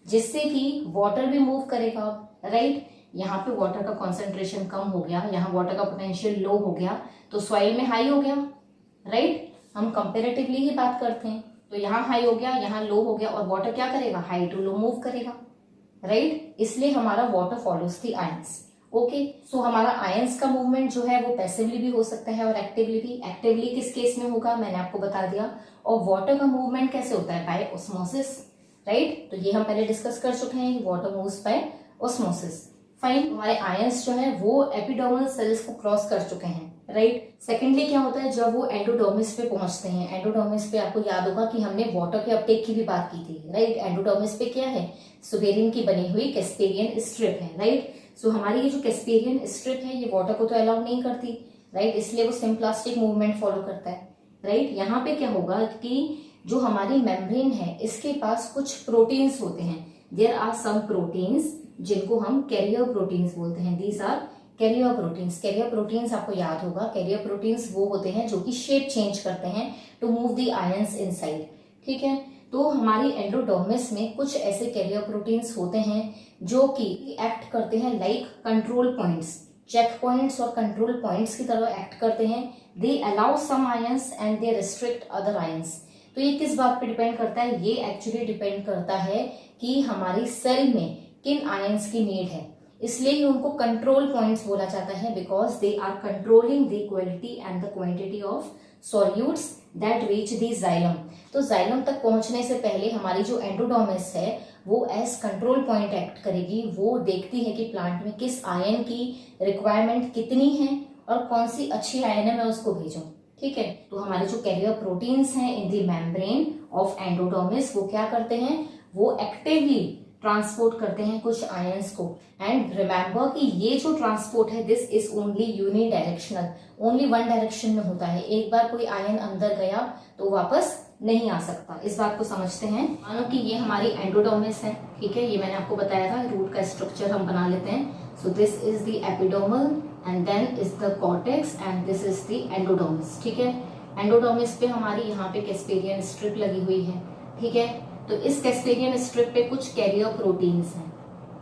जिससे कि वाटर भी मूव करेगा, राइट। यहाँ पे वाटर का कॉन्सेंट्रेशन कम हो गया, यहाँ वाटर का पोटेंशियल लो हो गया, तो सॉइल में हाई हो गया, राइट। हम कंपेरेटिवली ही बात करते हैं, तो यहाँ हाई हो गया, यहाँ लो हो गया, और वाटर क्या करेगा, हाई टू लो मूव करेगा, राइट। इसलिए हमारा water follows the ions. Okay, so हमारा आयंस का मूवमेंट जो है वो पैसिवली भी हो सकता है और एक्टिवली भी। एक्टिवली किस केस में होगा, मैंने आपको बता दिया। और वाटर का मूवमेंट कैसे होता है, बाय ऑस्मोसिस, राइट। तो ये हम पहले डिस्कस कर चुके हैं कि water moves bye osmosis. Fine, हमारे आयंस जो है वो एपिडर्मल सेल्स को क्रॉस कर चुके हैं, राइट। सेकेंडली क्या होता है, जब वो एंडोडर्मिस पे पहुंचते हैं, एंडोडर्मिस पे आपको याद होगा कि हमने वाटर के अपटेक की भी बात की थी, राइट। एंडोडर्मिस पे क्या है, सुबेरिन की बनी हुई कैस्पेरियन स्ट्रिप है, राइट। सो हमारी ये जो कैस्पेरियन स्ट्रिप है ये वाटर को तो अलाउ नहीं करती, राइट, इसलिए वो सिम्प्लास्टिक मूवमेंट फॉलो करता है, राइट। यहाँ पे क्या होगा कि जो हमारी मेम्ब्रेन है इसके पास कुछ प्रोटीन्स होते हैं, देयर आर सम प्रोटीन्स जिनको हम कैरियर प्रोटीन्स बोलते हैं, these are carrier proteins. Carrier proteins आपको याद होगा, कैरियर प्रोटीन्स वो होते हैं जो कि शेप चेंज करते हैं to move the ions inside, ठीक है। तो हमारी एंडोडर्मिस में कुछ ऐसे कैरियर प्रोटीन्स होते हैं जो कि एक्ट करते हैं like control points, check points और कंट्रोल पॉइंट्स की तरह एक्ट करते हैं। They allow some ions and they restrict other ions. तो ये किस बात पे डिपेंड करता है, ये एक्चुअली डिपेंड करता है कि हमारी सेल में किन आयंस की नीड है, इसलिए ही उनको कंट्रोल पॉइंट्स बोला जाता है, because they are controlling the quality and the quantity of solutes that reach the xylem. तो जाइलम तक पहुंचने से पहले हमारी जो एंडोडर्मिस है वो एज कंट्रोल पॉइंट एक्ट करेगी। वो देखती है कि प्लांट में किस आयन की रिक्वायरमेंट कितनी है और कौन सी अच्छी आयन है मैं उसको भेजूं, ठीक है। तो हमारे जो कैरियर प्रोटीन्स हैं in the membrane of endodermis वो क्या करते हैं, वो एक्टिवली ट्रांसपोर्ट करते हैं कुछ आयंस को। एंड रिमेंबर कि ये जो ट्रांसपोर्ट है this is only unidirectional, only one direction में होता है। एक बार कोई आयन अंदर गया तो वापस नहीं आ सकता, इस बात को समझते हैं। मानो कि ये हमारी एंडोडर्मिस है, ठीक है, ये मैंने आपको बताया था, रूट का स्ट्रक्चर हम बना लेते हैं। So this is the epidermal and then is the cortex and this is the endodermis, ठीक है। एंडोडर्मिस पे हमारी यहाँ पे कैस्पेरियन स्ट्रिप लगी हुई है, ठीक है। तो इस कैस्पेरियन स्ट्रिप पे कुछ कैरियर प्रोटीन्स हैं,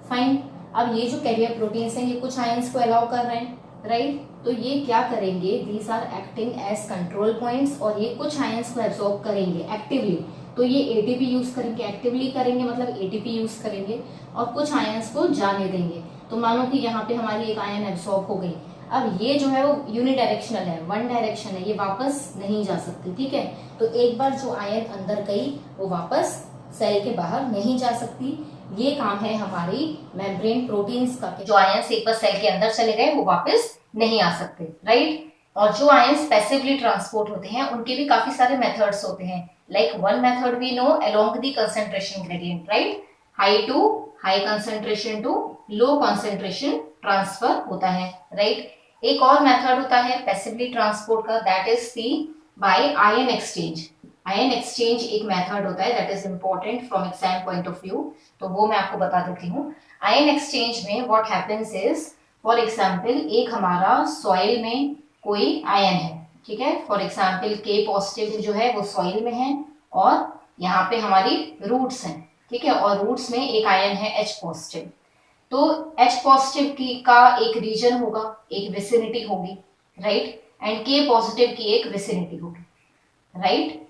फाइन। अब ये जो कैरियर प्रोटीन्स हैं ये कुछ आयंस को अलाउ कर रहे हैं, राइट। तो ये क्या करेंगे, these are acting as control points, और ये कुछ आयंस को एब्सॉर्ब करेंगे एक्टिवली। तो ये एटीपी यूज करेंगे, एक्टिवली करेंगे मतलब एटीपी यूज करेंगे, और कुछ आयंस को जाने देंगे। तो मानो कि यहाँ पे हमारी एक आयन एब्सॉर्ब हो गई। अब ये जो है वो यूनिडायरेक्शनल है, वन डायरेक्शन है, ये वापस नहीं जा सकती, ठीक है। तो एक बार जो आयन अंदर गई वो वापस सेल के बाहर नहीं जा सकती। ये काम है हमारी मेम्ब्रेन प्रोटीन्स का, जो आयंस एक बार सेल के अंदर चले गए वो वापस नहीं आ सकते, राइट। और जो आयंस पैसिवली ट्रांसपोर्ट होते हैं उनके भी काफी सारे मेथड्स होते हैं। Like one method we know along the concentration gradient, right, high to high concentration to low concentration transfer होता है, राइट। एक और मेथड होता है पैसिवली ट्रांसपोर्ट का, that is the by ion exchange. Ion exchange एक मेथड होता है that is important from exam point of view, तो वो मैं आपको बता देती हूँ। आयन एक्सचेंज में what happens is, for example एक हमारा सॉइल में कोई आयन है, ठीक है, फॉर एग्जांपल के पॉजिटिव जो है वो सॉइल में है और यहाँ पे हमारी रूट्स हैं, ठीक है, और रूट्स में एक आयन है H पॉजिटिव। तो H पॉजिटिव की का एक रीजन होगा, एक विसिनिटी होगी, राइट, एंड के पॉजिटिव की एक विसिनिटी होगी, राइट।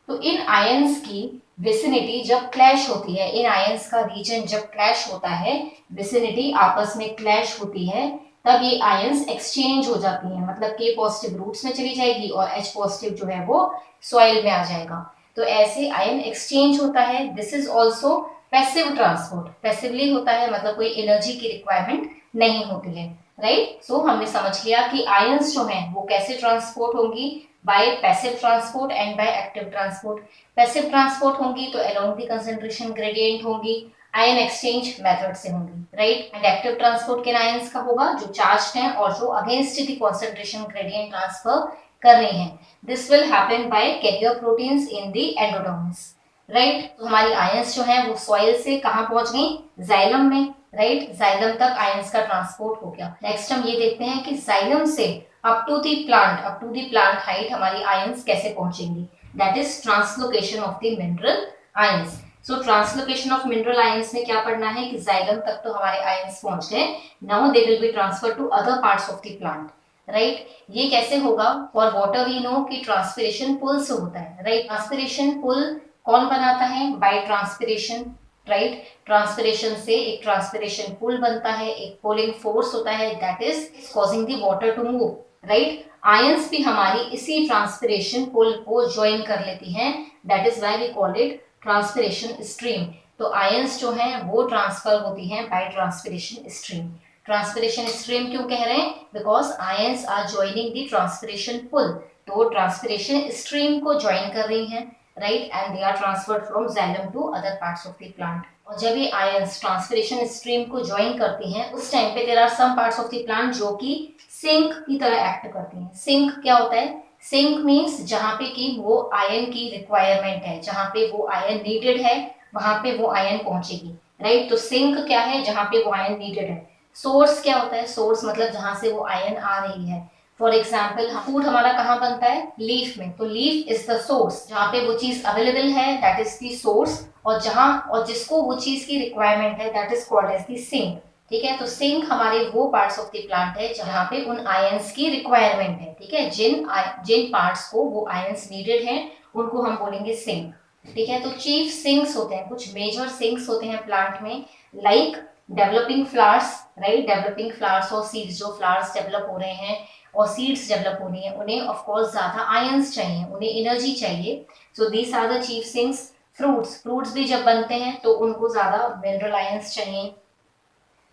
तो इन आयंस की विसिनिटी जब क्लैश होती है, इन आयंस का रीजन जब क्लैश होता है, विसिनिटी आपस में क्लैश होती है, तब ये आयंस एक्सचेंज हो जाती हैं। मतलब के पॉजिटिव रूट्स में चली जाएगी और H पॉजिटिव जो है वो सॉइल में आ जाएगा। तो ऐसे आयन एक्सचेंज होता है। This is also passive transport, passively होता है, मतलब कोई एनर्जी की रिक्वायरमेंट नहीं होती है, राइट। सो हमने समझ लिया कि आयंस जो हैं वो कैसे ट्रांसपोर्ट होंगी, bye passive transport and bye active transport. Passive transport होंगी तो अलोंग द कंसंट्रेशन ग्रेडियंट होंगी, आयन एक्सचेंज मेथड से होंगी, राइट। एंड एक्टिव ट्रांसपोर्ट किन आयंस का होगा, जो चार्ज्ड हैं और जो against the concentration gradient transfer कर रही हैं। This will happen by carrier proteins in the endodermis, right. तो हमारी आयंस जो हैं वो सॉइल से कहाँ पहुंच गई, जाइलम में, राइट। जाइलम तक आयंस का ट्रांसपोर्ट हो गया। नेक्स्ट हम ये देखते हैं कि जाइलम से up to the plant height हमारी आयंस कैसे पहुंचेंगी। That is translocation of the mineral ions. So translocation of mineral ions में क्या पढ़ना है कि जाइलम तक तो हमारे आयंस पहुंच गए, now they will be transfer to other parts of the plant, right. ये कैसे होगा? फॉर वाटर वी नो कि ट्रांसपिरेशन पुल से होता है, राइट। ट्रांसपिरेशन पुल कौन बनाता है? Bye transpiration, right. ट्रांसपिरेशन से एक ट्रांसपिरेशन पुल बनता है, एक पुलिंग फोर्स होता है, that is causing the water to move, right. Ions भी हमारी इसी ट्रांसपिरेशन पुल को ज्वाइन कर लेती हैं, that is why we call it transpiration stream. तो आयंस जो हैं वो ट्रांसफर होती हैं by transpiration stream. Transpiration stream क्यों कह रहे हैं? Because ions are joining the transpiration pull, तो ट्रांसपिरेशन स्ट्रीम को ज्वाइन कर रही हैं, right, and they are transferred from xylem to other parts of the plant. और जब ये आयंस ट्रांसपिरेशन स्ट्रीम को ज्वाइन करती हैं उस टाइम पे there are some parts of the plant जो कि सिंक की तरह एक्ट करती हैं। सिंक क्या होता है? सिंक मीन्स जहां पे कि वो आयन की रिक्वायरमेंट है, जहां पे वो आयन नीडेड है वहां पे वो आयन पहुंचेगी, राइट। तो सिंक क्या है? जहां पे वो आयन नीडेड है। सोर्स क्या होता है? सोर्स मतलब जहां से वो आयन आ रही है। फॉर एग्जाम्पल फूड हमारा कहाँ बनता है? लीफ में, तो लीफ इज द सोर्स, जहाँ पे वो चीज अवेलेबल है दैट इज द सोर्स, और जिसको वो चीज की रिक्वायरमेंट है that is called as the sink, ठीक है। तो सिंक हमारे वो पार्ट्स ऑफ द प्लांट है जहाँ पे उन आयंस की रिक्वायरमेंट है, ठीक है। जिन पार्ट्स को वो आयंस नीडेड हैं उनको हम बोलेंगे सिंक, ठीक है। तो चीफ सिंक्स होते हैं, कुछ मेजर सिंक्स होते हैं प्लांट में, like developing flowers, right. Developing flowers और सीड्स, जो फ्लावर्स डेवलप हो रहे हैं और सीड्स डेवलप हो रही हैं उन्हें ऑफ कोर्स ज्यादा आयंस चाहिए, उन्हें एनर्जी चाहिए, so these are the chief sinks. Fruits भी जब बनते हैं तो उनको ज्यादा मिनरल आयंस चाहिए।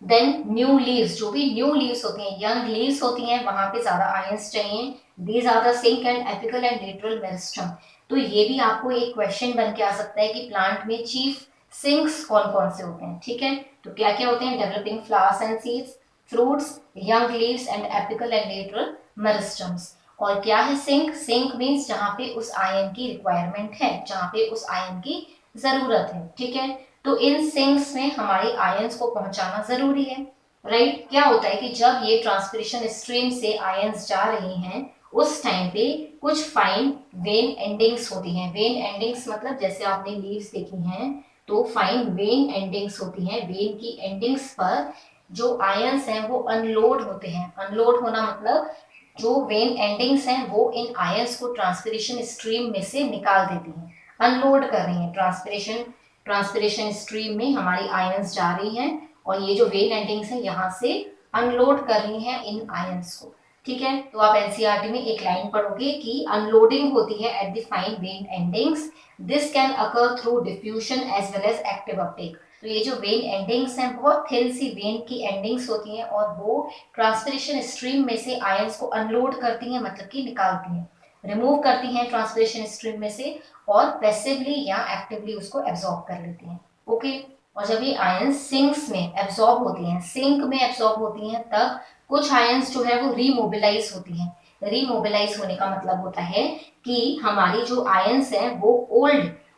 देन न्यू लीव्स, जो भी न्यू लीव्स होती हैं, यंग लीव्स होती हैं, वहां पे ज्यादा आयंस चाहिए। These are the sink and apical and lateral meristem. तो ये भी आपको एक क्वेश्चन बन के आ सकता है कि प्लांट में चीफ सिंक्स कौन कौन से होते हैं, ठीक है। तो क्या क्या होते हैं? Developing flowers and seeds, fruits, young leaves and apical and lateral meristems. और क्या है सिंक? सिंक मीन्स जहां पे उस आयन की रिक्वायरमेंट है, जहां पे उस आयन की जरूरत है, ठीक है। तो इन सिंक्स में हमारी आयंस को पहुंचाना जरूरी है, राइट। क्या होता है कि जब ये ट्रांसपिरेशन स्ट्रीम से आयंस जा रही हैं उस टाइम पे कुछ फाइन वेन एंडिंग्स होती हैं। वेन एंडिंग्स मतलब जैसे आपने लीव्स देखी हैं तो फाइन वेन एंडिंग्स होती हैं। वेन की एंडिंग्स पर जो आयंस हैं वो अनलोड होते हैं। अनलोड होना मतलब जो वेन एंडिंग्स हैं वो इन आयंस को ट्रांसपिरेशन स्ट्रीम में से निकाल देती हैं, अनलोड कर रही हैं। ट्रांसपिरेशन स्ट्रीम में हमारी आयंस जा रही हैं और ये जो वेन एंडिंग्स हैं यहाँ से अनलोड कर रही हैं इन आयंस को, ठीक है। तो आप एनसीईआरटी में एक लाइन पढ़ोगे कि अनलोडिंग होती है at the fine vein endings, this can occur through diffusion as well as active uptake. तो ये जो वेन एंडिंग्स हैं बहुत थिन सी वेन की एंडिंग्स होती हैं और वो ट्रांसपिरेशन स्ट्रीम में से आयंस को अनलोड करती हैं, मतलब कि निकालती हैं, रिमूव करती हैं ट्रांसपिरेशन स्ट्रीम में से और पैसिवली या एक्टिवली उसको एब्जॉर्ब कर लेती हैं, ओके। और जब ये आयंस सिंक्स में एब्जॉर्ब होती हैं, सिंक में एब्जॉर्ब होती हैं, तब कुछ आयंस जो है वो रीमोबिलाइज होती हैं। रीमोबिलाइज होने का मतलब होता है कि हमारी जो आयंस हैं वो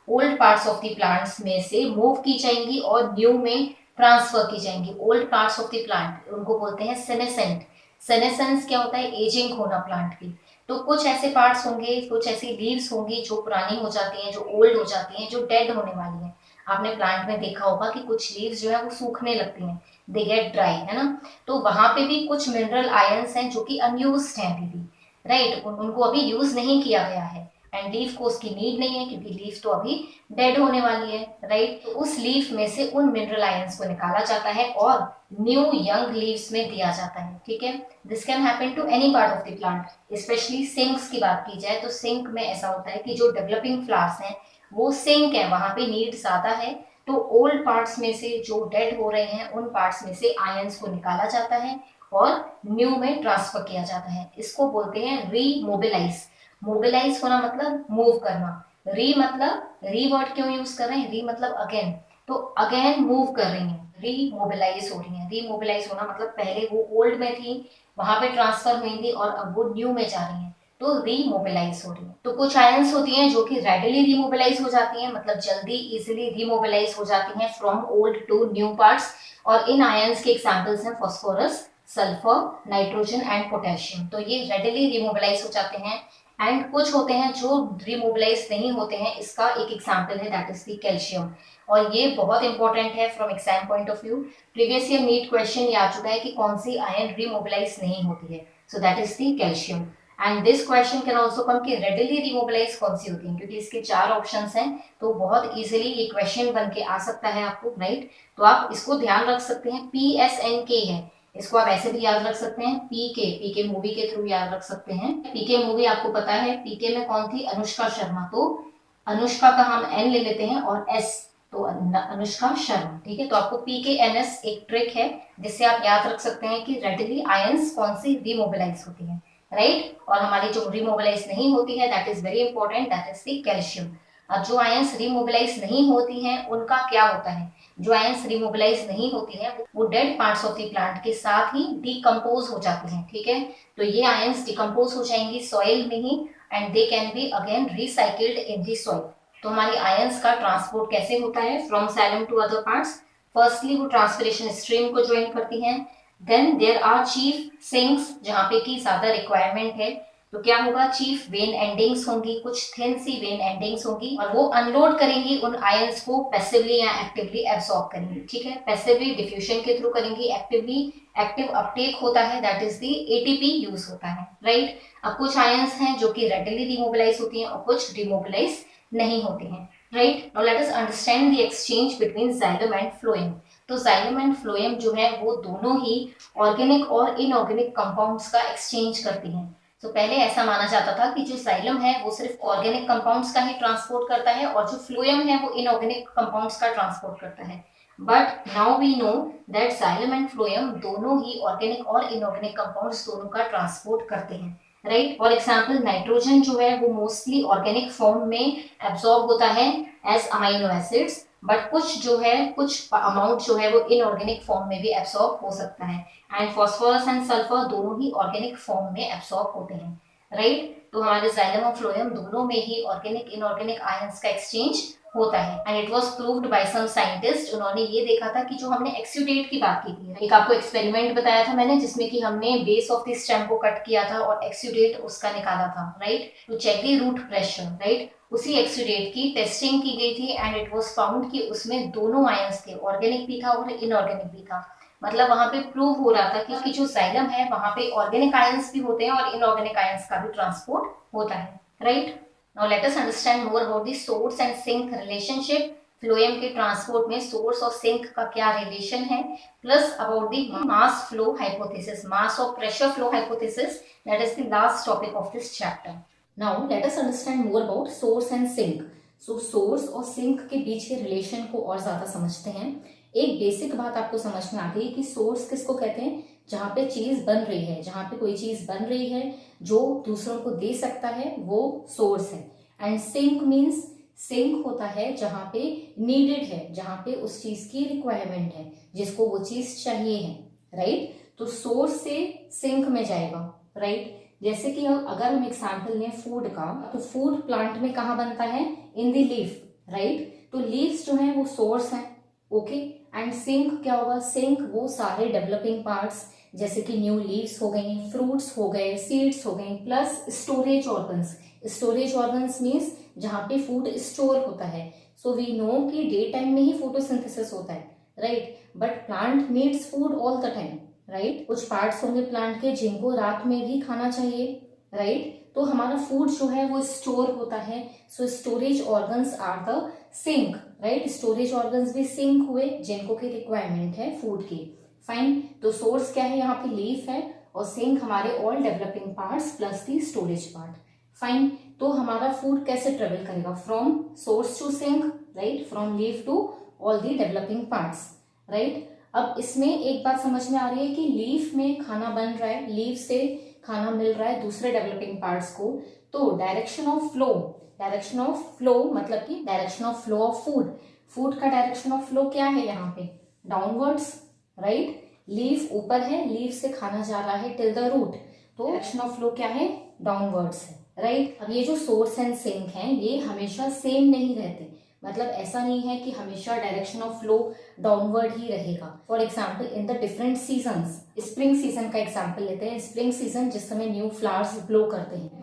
old parts of the plants में से मूव की जाएंगी और न्यू में ट्रांसफर की जाएंगी। Old parts of the plant उनको बोलते हैं सेनेसेंट। सेनेसेंस क्या होता है? एजिंग होना प्लांट की। तो कुछ ऐसे पार्ट्स होंगे, कुछ ऐसी लीव्स होंगी जो पुरानी हो जाती हैं, जो ओल्ड हो जाती हैं, जो डेड होने वाली हैं। आपने प्लांट में देखा होगा कि कुछ लीव्स जो है वो सूखने लगती हैं, दे गेट ड्राई, है ना। तो वहां पे भी कुछ मिनरल आयंस हैं जो कि अनयूज्ड हैं अभी भी, राइट, उनको अभी यूज नहीं किया गया है एंड लीफ को उसकी नीड नहीं है क्योंकि लीफ तो अभी डेड होने वाली है, राइट। तो उस लीफ में से उन मिनरल आयंस को निकाला जाता है और न्यू यंग लीव्स में दिया जाता है, ठीक है। This can happen to any part of the plant. Specially sinks की बात की जाए तो सिंक में ऐसा होता है कि जो डेवलपिंग फ्लावर्स हैं वो सिंक है, वहां पे नीड ज्यादा है, तो ओल्ड पार्ट्स में से जो डेड हो रहे हैं उन पार्ट्स में से आयंस को निकाला जाता है और न्यू में ट्रांसफर किया जाता है। इसको बोलते हैं रीमोबिलाइज। मोबिलाइज होना मतलब मूव करना। री मतलब, री वर्ड क्यों यूज कर रहे हैं? री मतलब अगेन, तो अगेन मूव कर रही हैं, रीमोबिलाइज हो रही हैं। रीमोबिलाइज होना मतलब पहले वो ओल्ड में थी, वहां पे ट्रांसफर हुई थी और अब वो न्यू में जा रही हैं, तो रीमोबिलाइज हो रही है। तो कुछ आयंस होती हैं जो कि रेडिली रीमोबिलाइज हो जाती हैं, मतलब जल्दी इजिली रीमोबिलाइज हो जाती हैं from old to new parts, और इन आयंस के एग्जांपल्स हैं phosphorus, sulphur, nitrogen and potassium. तो ये रेडिली रीमोबिलाइज हो जाते हैं। एंड कुछ होते हैं जो रीमोबिलाइज नहीं होते हैं, इसका एक एग्जाम्पल है दैट इज द कैल्शियम। और ये बहुत इंपॉर्टेंट है from exam point of view. Previous year NEET question ये आ चुका है कि कौन सी आयन रीमोबिलाइज नहीं होती है, so that is the calcium. And this question can also come कि रेडिली रिमोबिलाइज कौन सी होती है, क्योंकि इसके 4 ऑप्शंस हैं, तो बहुत इजीली ये क्वेश्चन बन के आ सकता है आपको, राइट। तो आप इसको ध्यान रख सकते हैं, PSNK है, इसको आप ऐसे भी याद रख सकते हैं, पीके मूवी के थ्रू याद रख सकते हैं। पीके मूवी आपको पता है, पीके में कौन थी, अनुष्का शर्मा, तो अनुष्का का हम एन ले लेते हैं और एस, तो अनुष्का शर्मा, ठीक है। तो आपको PKNS एक ट्रिक है जिससे आप याद रख सकते हैं कि रेडिली आयंस कौन सी रिमोबिलाइज होती है, राइट। और हमारी जो रिमोबिलाइज नहीं होती है, that is very important, that is the calcium. अब जो आयंस रिमोबिलाइज नहीं होती हैं उनका क्या होता है, जो आयंस रिमोबिलाइज नहीं होती है वो dead parts of the plant के साथ ही डिकम्पोज हो जाती हैं, ठीक है। तो ये आयंस डिकम्पोज हो जाएंगी सॉइल में ही, and they can be again recycled in the soil. तो हमारी आयंस का ट्रांसपोर्ट कैसे होता है from xylem to other parts, firstly वो ट्रांसपिरेशन स्ट्रीम को ज्वाइन करती हैं, then there are chief sinks जहाँ पे की ज्यादा रिक्वायरमेंट है, तो क्या होगा, चीफ वेन एंडिंग्स होंगी, कुछ थिन सी वेन एंडिंग्स होंगी, और वो अनलोड करेंगी उन आयंस को, पैसिवली या एक्टिवली एब्सॉर्ब करेंगी, ठीक है। पैसिवली डिफ्यूजन के थ्रू करेंगी, एक्टिवली एक्टिव अपटेक होता है, that is the ATP use होता है, राइट। अब कुछ आयंस हैं जो कि रेडिली रिमोबिलाइज होती हैं और कुछ रिमोबिलाइज नहीं होती हैं, right. Now let us understand the exchange between xylem and phloem. तो जाइलम एंड फ्लोएम जो है वो दोनों ही ऑर्गेनिक और इनऑर्गेनिक कंपाउंड्स का एक्सचेंज करती हैं। तो पहले ऐसा माना जाता था कि जो जाइलम है वो सिर्फ ऑर्गेनिक कंपाउंड्स का ही ट्रांसपोर्ट करता है और जो फ्लोएम है वो इनऑर्गेनिक कंपाउंड्स का ट्रांसपोर्ट करता है। But now we know that xylem and phloem दोनों ही ऑर्गेनिक और इनऑर्गेनिक कंपाउंड्स दोनों का ट्रांसपोर्ट करते हैं, राइट। फॉर एग्जाम्पल नाइट्रोजन जो है वो मोस्टली ऑर्गेनिक फॉर्म में एब्सॉर्ब होता है एज अमाइनो एसिड्स, बट कुछ जो है, कुछ अमाउंट जो है वो इनऑर्गेनिक फॉर्म में भी एब्सॉर्ब हो सकता है। एंड फास्फोरस एंड सल्फर दोनों ही ऑर्गेनिक फॉर्म में एब्सॉर्ब होते हैं, राइट। तो हमारे जाइलम और फ्लोएम दोनों में ही ऑर्गेनिक इनऑर्गेनिक आयंस का एक्सचेंज होता है। And it was proved by some scientist, उन्होंने ये देखा था कि जो हमने एक्सुडेट की बात की थी, एक आपको एक्सपेरिमेंट बताया था मैंने जिसमें कि हमने बेस ऑफ द स्टेम को कट किया था और एक्सुडेट उसका निकाला था, right, to check the root pressure, right. उसी एक्सुडेट की टेस्टिंग की गई थी एंड इट वाज फाउंड कि उसमें दोनों आयंस थे, ऑर्गेनिक भी था और इनऑर्गेनिक भी था। मतलब वहां पे प्रूव हो रहा था कि जो जाइलम है वहां पे ऑर्गेनिक आयंस भी होते हैं और इनऑर्गेनिक आयंस का भी ट्रांसपोर्ट होता है, right. Now let us understand more about the source and sink relationship. Phloem के ट्रांसपोर्ट में सोर्स और सिंक का क्या रिलेशन है, plus about the mass flow hypothesis, mass और pressure flow hypothesis, that is the last topic of this chapter. Now let us understand more about source and sink. So source और sink के बीच के relation को और ज्यादा समझते हैं। एक बेसिक बात आपको समझ में आती है कि सोर्स किसको कहते हैं, जहां पे चीज बन रही है, जहां पे कोई चीज बन रही है जो दूसरों को दे सकता है, वो सोर्स है। एंड सिंक मीन्स, सिंक होता है जहां पे नीडेड है, जहां पे उस चीज की रिक्वायरमेंट है, जिसको वो चीज चाहिए है, राइट। तो सोर्स से सिंक में जाएगा, राइट। जैसे कि अगर हम एग्जाम्पल लें फूड का, तो फूड प्लांट में कहाँ बनता है, इन द लीफ, राइट। तो लीव्स जो है वो सोर्स है, ओके। एंड सिंक क्या होगा, सिंक वो सारे डेवलपिंग पार्ट्स जैसे कि न्यू लीव्स हो गई, फ्रूट्स हो गए, सीड्स हो गई, plus storage organs. Storage organs means जहां पे फूड स्टोर होता है। सो वी नो कि डे टाइम में ही फोटोसिंथेसिस होता है, right, but plant needs food all the time, right. कुछ पार्ट्स होंगे प्लांट के जिनको रात में भी खाना चाहिए, राइट। तो हमारा फूड जो है वो स्टोर होता है। So storage organs are the sink, right. Storage organs भी सिंक हुए जिनको की रिक्वायरमेंट है फूड की, फाइन। तो सोर्स क्या है, यहाँ पे लीफ है, और सिंक हमारे all developing parts plus the storage part, fine. तो हमारा फूड कैसे ट्रेवल करेगा, from source to sink, right, from leaf to all the developing parts, right. अब इसमें एक बात समझ में आ रही है कि लीफ में खाना बन रहा है, लीफ से खाना मिल रहा है दूसरे डेवलपिंग पार्ट्स को, तो direction of flow, direction of flow मतलब कि direction of flow of food, food का डायरेक्शन ऑफ फ्लो क्या है यहाँ पे, डाउनवर्ड्स, राइट। लीफ ऊपर है, लीफ से खाना जा रहा है टिल द रूट, तो डायरेक्शन ऑफ फ्लो क्या है, डाउनवर्ड्स है, राइट। अब ये जो सोर्स एंड सिंक हैं ये हमेशा सेम नहीं रहते, मतलब ऐसा नहीं है कि हमेशा डायरेक्शन ऑफ फ्लो डाउनवर्ड ही रहेगा। For example in the different seasons, spring season का एग्जाम्पल लेते हैं। स्प्रिंग सीजन जिस समय न्यू फ्लावर्स ग्लो करते हैं,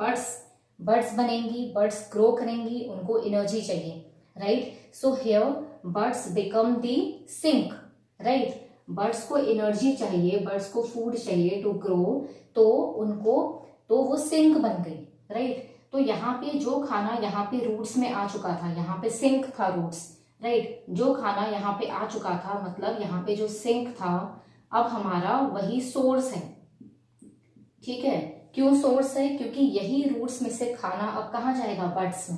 बर्ड्स बनेंगी, बर्ड्स ग्रो करेंगी, उनको एनर्जी चाहिए, right. So here birds become the sink, right. Birds को एनर्जी चाहिए, बर्ड्स को फूड चाहिए टू ग्रो, तो वो सिंक बन गई, राइट। तो यहाँ पे जो खाना यहाँ पे रूट्स में आ चुका था, यहाँ पे सिंक था रूट्स, राइट। जो खाना यहाँ पे आ चुका था मतलब यहाँ पे जो सिंक था, अब हमारा वही सोर्स है, ठीक है। क्यों सोर्स है? क्योंकि यही रूट्स में से खाना अब कहाँ जाएगा? बर्ड्स में,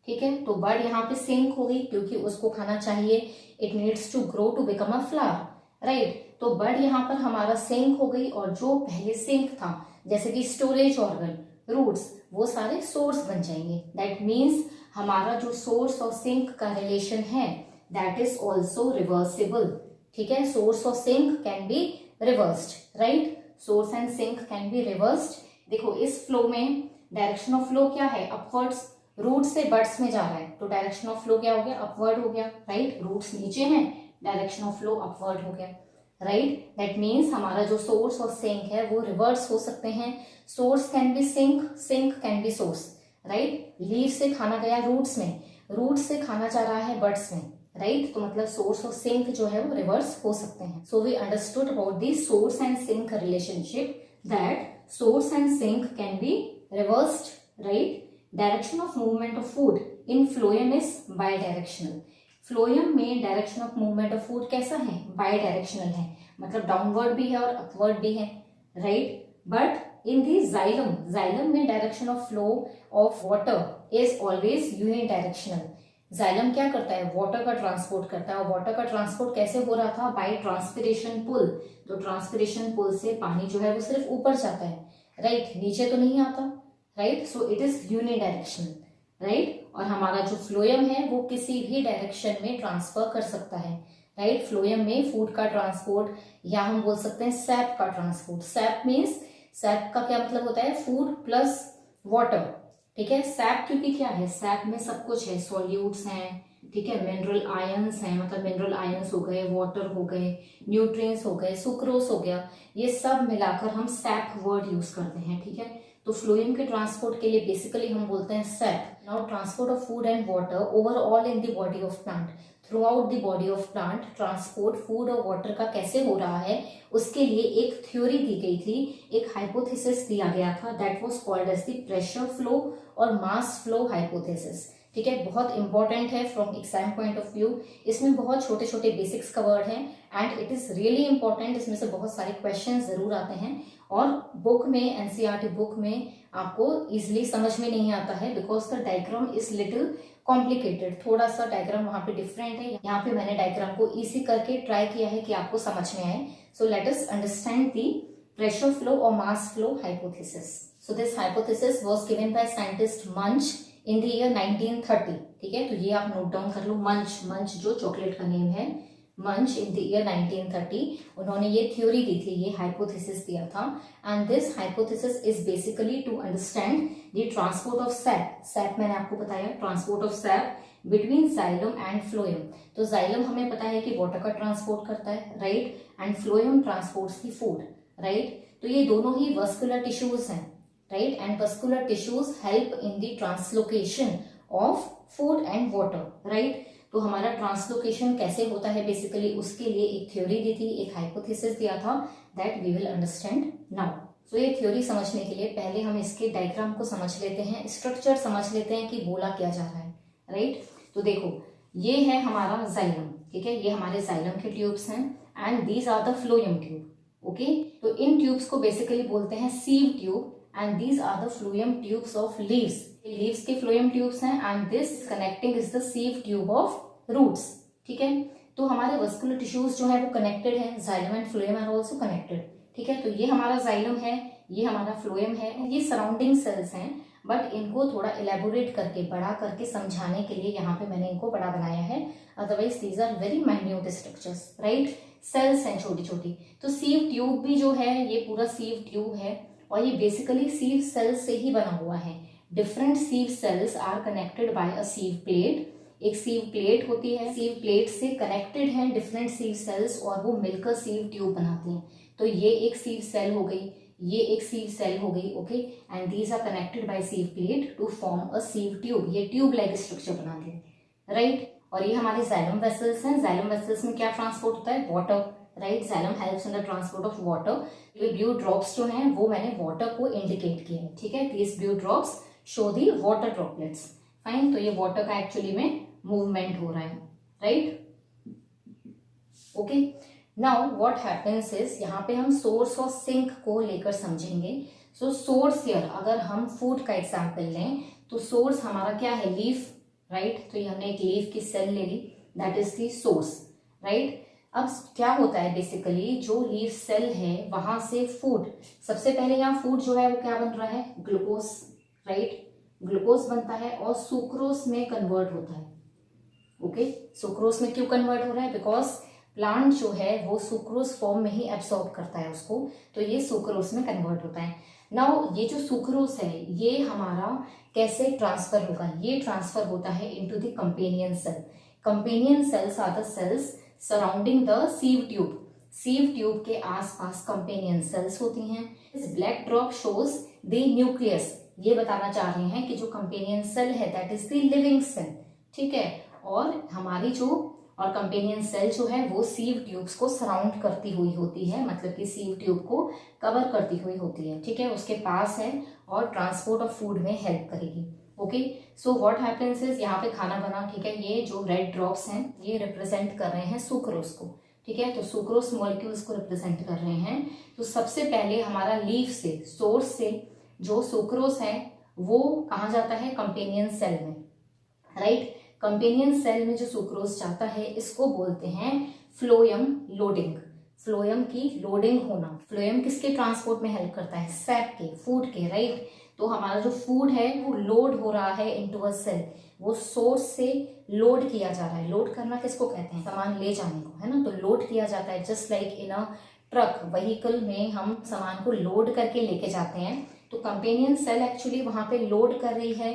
ठीक है। तो बर्ड यहाँ पे सिंक हो गई क्योंकि उसको खाना चाहिए, it needs to grow to become a flower, right. तो बर्ड यहाँ पर हमारा सिंक हो गई, और जो पहले सिंक था जैसे कि स्टोरेज ऑर्गन, रूट्स, वो सारे सोर्स बन जाएंगे। दैट मीन्स हमारा जो सोर्स और सिंक का रिलेशन है दैट इज ऑल्सो रिवर्सिबल, ठीक है। सोर्स और sink can be reversed, right. Source and sink can be reversed. देखो इस फ्लो में डायरेक्शन ऑफ फ्लो क्या है? अपवर्ड्स, रूट से बर्ड्स में जा रहा है तो डायरेक्शन ऑफ फ्लो क्या हो गया? अपवर्ड हो गया, राइट। रूट्स नीचे हैं, डायरेक्शन ऑफ फ्लो अपवर्ड हो गया, राइट। दैट मीन्स हमारा जो सोर्स और सिंक है वो रिवर्स हो सकते हैं। Source can be sink, sink can be source, right. Leave से खाना गया रूट्स में, रूट से खाना जा रहा है बर्ड्स में, राइट। तो मतलब सोर्स और सिंक जो है वो रिवर्स हो सकते हैं। So we understood about the source and sink relationship, that source and sink can be reversed, right. Direction of movement of food in phloem is bidirectional. Phloem में direction of movement of food कैसा है? Bye directional है, मतलब downward भी है और upward भी है, right. But in the xylem, xylem में direction of flow of water is always unidirectional. Xylem क्या करता है? वाटर का ट्रांसपोर्ट करता है, और वाटर का ट्रांसपोर्ट कैसे हो रहा था? By transpiration pull. तो ट्रांसपिरेशन पुल से पानी जो है वो सिर्फ ऊपर जाता है, राइट, नीचे तो नहीं आता, right. So it is unidirectional, right. और हमारा जो फ्लोएम है वो किसी भी डायरेक्शन में ट्रांसफर कर सकता है, राइट। फ्लोएम में फूड का ट्रांसपोर्ट, या हम बोल सकते हैं सैप का ट्रांसपोर्ट। सैप मीन्स, सैप का क्या मतलब होता है? फूड प्लस वाटर, ठीक है। सैप क्योंकि क्या है? सैप में सब कुछ है, सॉल्यूट्स हैं, ठीक है, मिनरल आयंस हैं, मतलब मिनरल आयंस हो गए, वाटर हो गए, न्यूट्रिएंट्स हो गए, सुक्रोस हो गया, ये सब मिलाकर हम सैप वर्ड यूज करते हैं, ठीक है। तो फ्लोएम के ट्रांसपोर्ट के लिए बेसिकली हम बोलते हैं SAP. Now transport of food and water overall in the body of plant, through out the body of plant transport food और वाटर का कैसे हो रहा है उसके लिए एक थ्योरी दी गई थी, एक हाइपोथेसिस दिया गया था, that was called as the pressure flow और मास फ्लो हाइपोथेसिस, ठीक है। बहुत इंपॉर्टेंट है from exam point of view. इसमें बहुत छोटे छोटे बेसिक्स कवर्ड हैं and it is really important. इसमें से बहुत सारे क्वेश्चन जरूर आते हैं और बुक में, एनसीईआरटी बुक में आपको इजिली समझ में नहीं आता है, because the diagram is little complicated. थोड़ा सा डायग्राम वहां पे डिफरेंट है, यहाँ पे मैंने डायग्राम को इजी करके ट्राई किया है कि आपको समझ में आए। So let us understand the pressure flow और mass flow hypothesis. So this hypothesis was given by scientist Munch in the year 1930, ठीक है। तो ये आप नोट डाउन कर लो, मंच, मंच जो चॉकलेट का नेम है, मंच इन द ईयर 1930 उन्होंने ये थ्योरी दी थी, ये हाइपोथेसिस दिया था। And this hypothesis is basically to understand the transport of sap. Sap मैंने आपको बताया, transport of sap between xylem and phloem. तो जाइलम हमें पता है कि वाटर का ट्रांसपोर्ट करता है, right, and phloem transports the food, right. तो ये दोनों ही वस्कुलर टिश्यूज हैं, right, and vascular tissues help in the translocation of food and water, right. तो हमारा ट्रांसलोकेशन कैसे होता है बेसिकली उसके लिए एक थ्योरी दी थी, एक हाइपोथेसिस दिया था, that we will understand now. So ये थ्योरी समझने के लिए पहले हम इसके डायग्राम को समझ लेते हैं, स्ट्रक्चर समझ लेते हैं कि बोला क्या जा रहा है, राइट। तो देखो ये है हमारा जाइलम, ठीक है, ये हमारे जाइलम के ट्यूब्स हैं and these are the phloem tube, okay. तो इन ट्यूब्स को बेसिकली बोलते हैं sieve tube and these are the phloem tubes of leaves. Leaves के फ्लोएम ट्यूब्स हैं and this connecting is the sieve tube of roots, ठीक है। तो हमारे वस्कुलर टिश्यूज जो है वो कनेक्टेड है, xylem and phloem are also connected, ठीक है। तो ये हमारा जाइलम है, ये हमारा फ्लोएम है, ये सराउंडिंग सेल्स हैं, बट इनको थोड़ा इलेबोरेट करके, बड़ा करके समझाने के लिए यहाँ पे मैंने इनको बड़ा बनाया है, otherwise these are very minute structures, right. Cells हैं छोटी छोटी। तो सीव ट्यूब भी जो है ये पूरा सीव ट्यूब है और ये बेसिकली सीव सेल से ही बना हुआ है। Different sieve cells are connected by a sieve plate. एक सीव प्लेट होती है, सीव प्लेट से कनेक्टेड हैं डिफरेंट सीव सेल्स और वो मिलकर सीव ट्यूब बनाते हैं। तो ये एक सीव सेल हो गई, ये एक सीव सेल हो गई, okay, and these are connected by sieve plate to form a sieve tube. ये ट्यूब लाइक स्ट्रक्चर बनाते हैं, राइट। और ये हमारे जाइलम वेसल्स हैं। जाइलम वेसल्स में क्या ट्रांसपोर्ट होता है? Water, right. Xylem helps in the transport of water. ये ब्लू ड्रॉप्स जो हैं वो मैंने वाटर को इंडिकेट किया है, ठीक है। These blue drops show the water droplets, fine. तो ये वाटर का एक्चुअली में मूवमेंट हो रहा है, right, okay. Now what happens is, यहाँ पे हम सोर्स और सिंक को लेकर समझेंगे। सो सोर्स हियर, अगर हम फूड का एग्जांपल लें तो सोर्स हमारा क्या है? Leaf, right. तो ये हमने एक लीफ की सेल ले ली, that is the source, right. अब क्या होता है बेसिकली, जो लीफ सेल है वहां से फूड, सबसे पहले यहाँ फूड जो है वो क्या बन रहा है? Glucose, right. ग्लूकोज बनता है और सुक्रोज में कन्वर्ट होता है, ओके। सुक्रोज में क्यों कन्वर्ट हो रहा है? बिकॉज प्लांट जो है वो सुक्रोज फॉर्म में ही एब्सॉर्ब करता है उसको, तो ये सुक्रोज में कन्वर्ट होता है। नाउ ये जो सुक्रोज है ये हमारा कैसे ट्रांसफर होगा? ये ट्रांसफर होता है into the companion cell. Companion cells are the cells surrounding the sieve tube. Sieve tube के आसपास कंपेनियन सेल्स होती हैं। इस black drop shows the nucleus. ये बताना चाह रहे हैं कि जो कंपेनियन सेल है that is the living cell, ठीक है। और हमारी जो और कंपेनियन सेल जो है वो सीव ट्यूब्स को सराउंड करती हुई होती है, मतलब कि सीव ट्यूब को कवर करती हुई होती है, ठीक है, उसके पास है और ट्रांसपोर्ट ऑफ फूड में हेल्प करेगी, okay. So what happens is, यहाँ पे खाना बना, ठीक है। ये जो रेड ड्रॉप्स हैं ये रिप्रेजेंट कर रहे हैं सुक्रोज को, ठीक है। तो सुक्रोज मॉलिक्यूल्स को रिप्रेजेंट कर रहे हैं। तो सबसे पहले हमारा लीफ से, सोर्स से जो सुक्रोज है वो कहाँ जाता है? कंपेनियन सेल में, राइट। कंपेनियन सेल में जो सुक्रोज जाता है इसको बोलते हैं फ्लोएम लोडिंग। फ्लोएम की लोडिंग होना। फ्लोएम किसके ट्रांसपोर्ट में हेल्प करता है? सैप के, फूड के, राइट। तो हमारा जो फूड है वो लोड हो रहा है इनटू अ सेल, वो सोर्स से लोड किया जा रहा है। लोड करना किसको कहते हैं? सामान ले जाने को, है ना। तो लोड किया जाता है, just like in a truck, vehicle में हम सामान को लोड करके लेके जाते हैं। तो कंपेनियन सेल एक्चुअली वहां पे लोड कर रही है,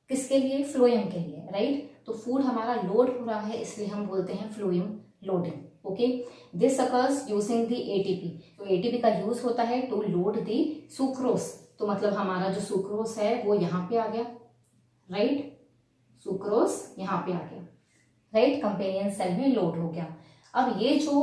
किसके लिए? फ्लोएम के लिए, राइट। तो फूड हमारा लोड हो रहा है इसलिए हम बोलते हैं phloem loading, okay. This occurs using the ATP. तो एटीपी का यूज होता है टू लोड द सुक्रोज। तो मतलब हमारा जो सुक्रोज है वो यहाँ पे आ गया, राइट। सुक्रोज यहाँ पे आ गया, राइट, कंपेनियन सेल में लोड हो गया। अब ये जो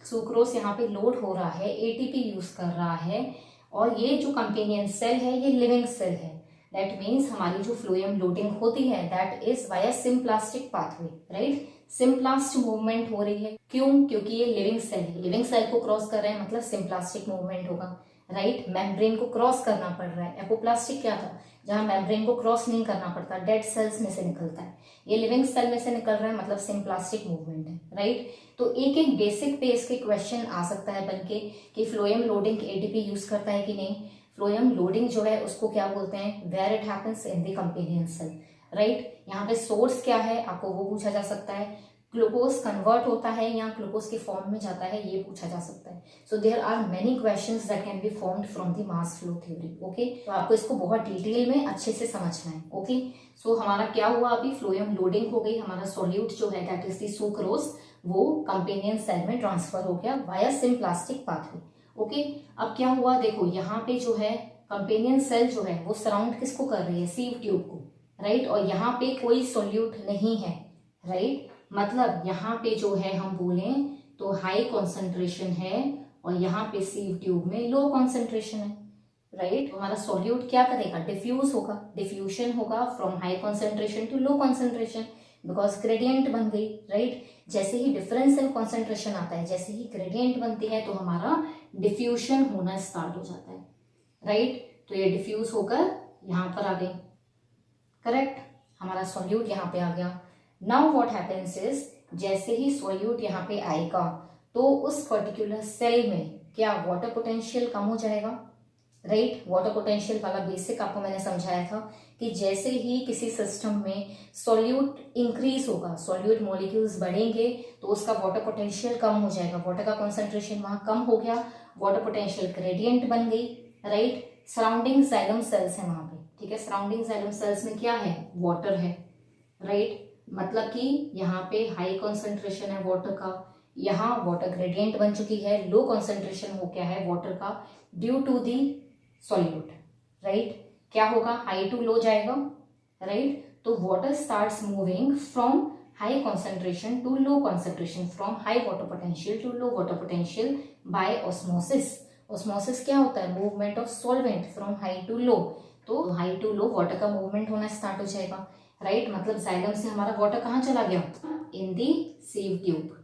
सुक्रोज यहाँ पे लोड हो रहा है, एटीपी यूज कर रहा है, और ये जो कंपेनियन सेल है ये लिविंग सेल है। दैट मीन्स हमारी जो फ्लोएम लोडिंग होती है that is via symplastic pathway, right. Symplast movement हो रही है, क्यों? क्योंकि ये लिविंग सेल है, लिविंग सेल को क्रॉस कर रहे हैं मतलब सिम्प्लास्टिक मूवमेंट होगा, राइट। मेम्ब्रेन को क्रॉस करना पड़ रहा है। एपोप्लास्टिक क्या था? जहां मेम्ब्रेन को क्रॉस नहीं करना पड़ता, डेड सेल्स में से निकलता है। ये लिविंग सेल में से निकल रहा है मतलब सिम्प्लास्टिक मूवमेंट है, राइट। तो एक एक बेसिक पे इसके क्वेश्चन आ सकता है बनके कि फ्लोएम लोडिंग एटीपी यूज करता है कि नहीं। फ्लोएम लोडिंग जो है उसको क्या बोलते हैं? Where it happens in the companion cell, right. यहाँ पे सोर्स क्या है आपको वो पूछा जा सकता है। ग्लूकोज कन्वर्ट होता है या ग्लूकोज के फॉर्म में जाता है ये पूछा जा सकता है। So there are many questions that can be formed from the mass flow theory, okay. तो आपको इसको बहुत डिटेल में अच्छे से समझना है, ओके। सो हमारा क्या हुआ? अभी फ्लोएम लोडिंग हो गई, हमारा सोल्यूट जो है दैट इज द सुक्रोज वो कंपेनियन सेल में ट्रांसफर हो गया वाया सिम्प्लास्टिक पाथवे, ओके। अब क्या हुआ देखो, यहाँ पे जो है कंपेनियन सेल जो है वो सराउंड किसको कर रही है? सीव ट्यूब को, राइट। और यहाँ पे कोई सोल्यूट नहीं है, राइट। मतलब यहाँ पे जो है हम बोलें तो हाई कॉन्सेंट्रेशन है और यहाँ पे सीव ट्यूब में लो कॉन्सेंट्रेशन है, राइट। तो हमारा सोल्यूट क्या करेगा? डिफ्यूज होगा, डिफ्यूजन होगा from high concentration to low concentration, because gradient बन गई, राइट। जैसे ही डिफरेंस इन कॉन्सेंट्रेशन आता है, जैसे ही ग्रेडियंट बनती है तो हमारा डिफ्यूजन होना स्टार्ट हो जाता है, राइट। तो ये डिफ्यूज होकर यहाँ पर आ गई, करेक्ट। हमारा सोल्यूट यहाँ पे आ गया। नाउ व्हाट हैपेंस इज, जैसे ही सोल्यूट यहाँ पे आएगा तो उस पर्टिकुलर सेल में क्या वाटर पोटेंशियल कम हो जाएगा, राइट। वाटर पोटेंशियल वाला बेसिक आपको मैंने समझाया था कि जैसे ही किसी सिस्टम में सोल्यूट इंक्रीज होगा, सोल्यूट मॉलिक्यूल्स बढ़ेंगे तो उसका वाटर पोटेंशियल कम हो जाएगा, वाटर का कॉन्सेंट्रेशन वहां कम हो गया, वाटर पोटेंशियल ग्रेडियंट बन गई, राइट। सराउंडिंग जाइलम सेल्स है वहां पे, ठीक है। सराउंडिंग जाइलम सेल्स में क्या है, वाटर है, राइट। मतलब कि यहाँ पे हाई कॉन्सेंट्रेशन है वाटर का, यहाँ वाटर ग्रेडियंट बन चुकी है, लो कॉन्सेंट्रेशन हो गया है वाटर का due to the solute, right. क्या होगा, हाई टू लो जाएगा, राइट। तो water starts moving from high concentration to low concentration, from high water potential to low water potential by osmosis. Osmosis क्या होता है, movement of solvent from high to low. तो high to low water का movement होना start हो जाएगा, right. मतलब xylem से हमारा वाटर कहाँ चला गया, इन दी सीव ट्यूब,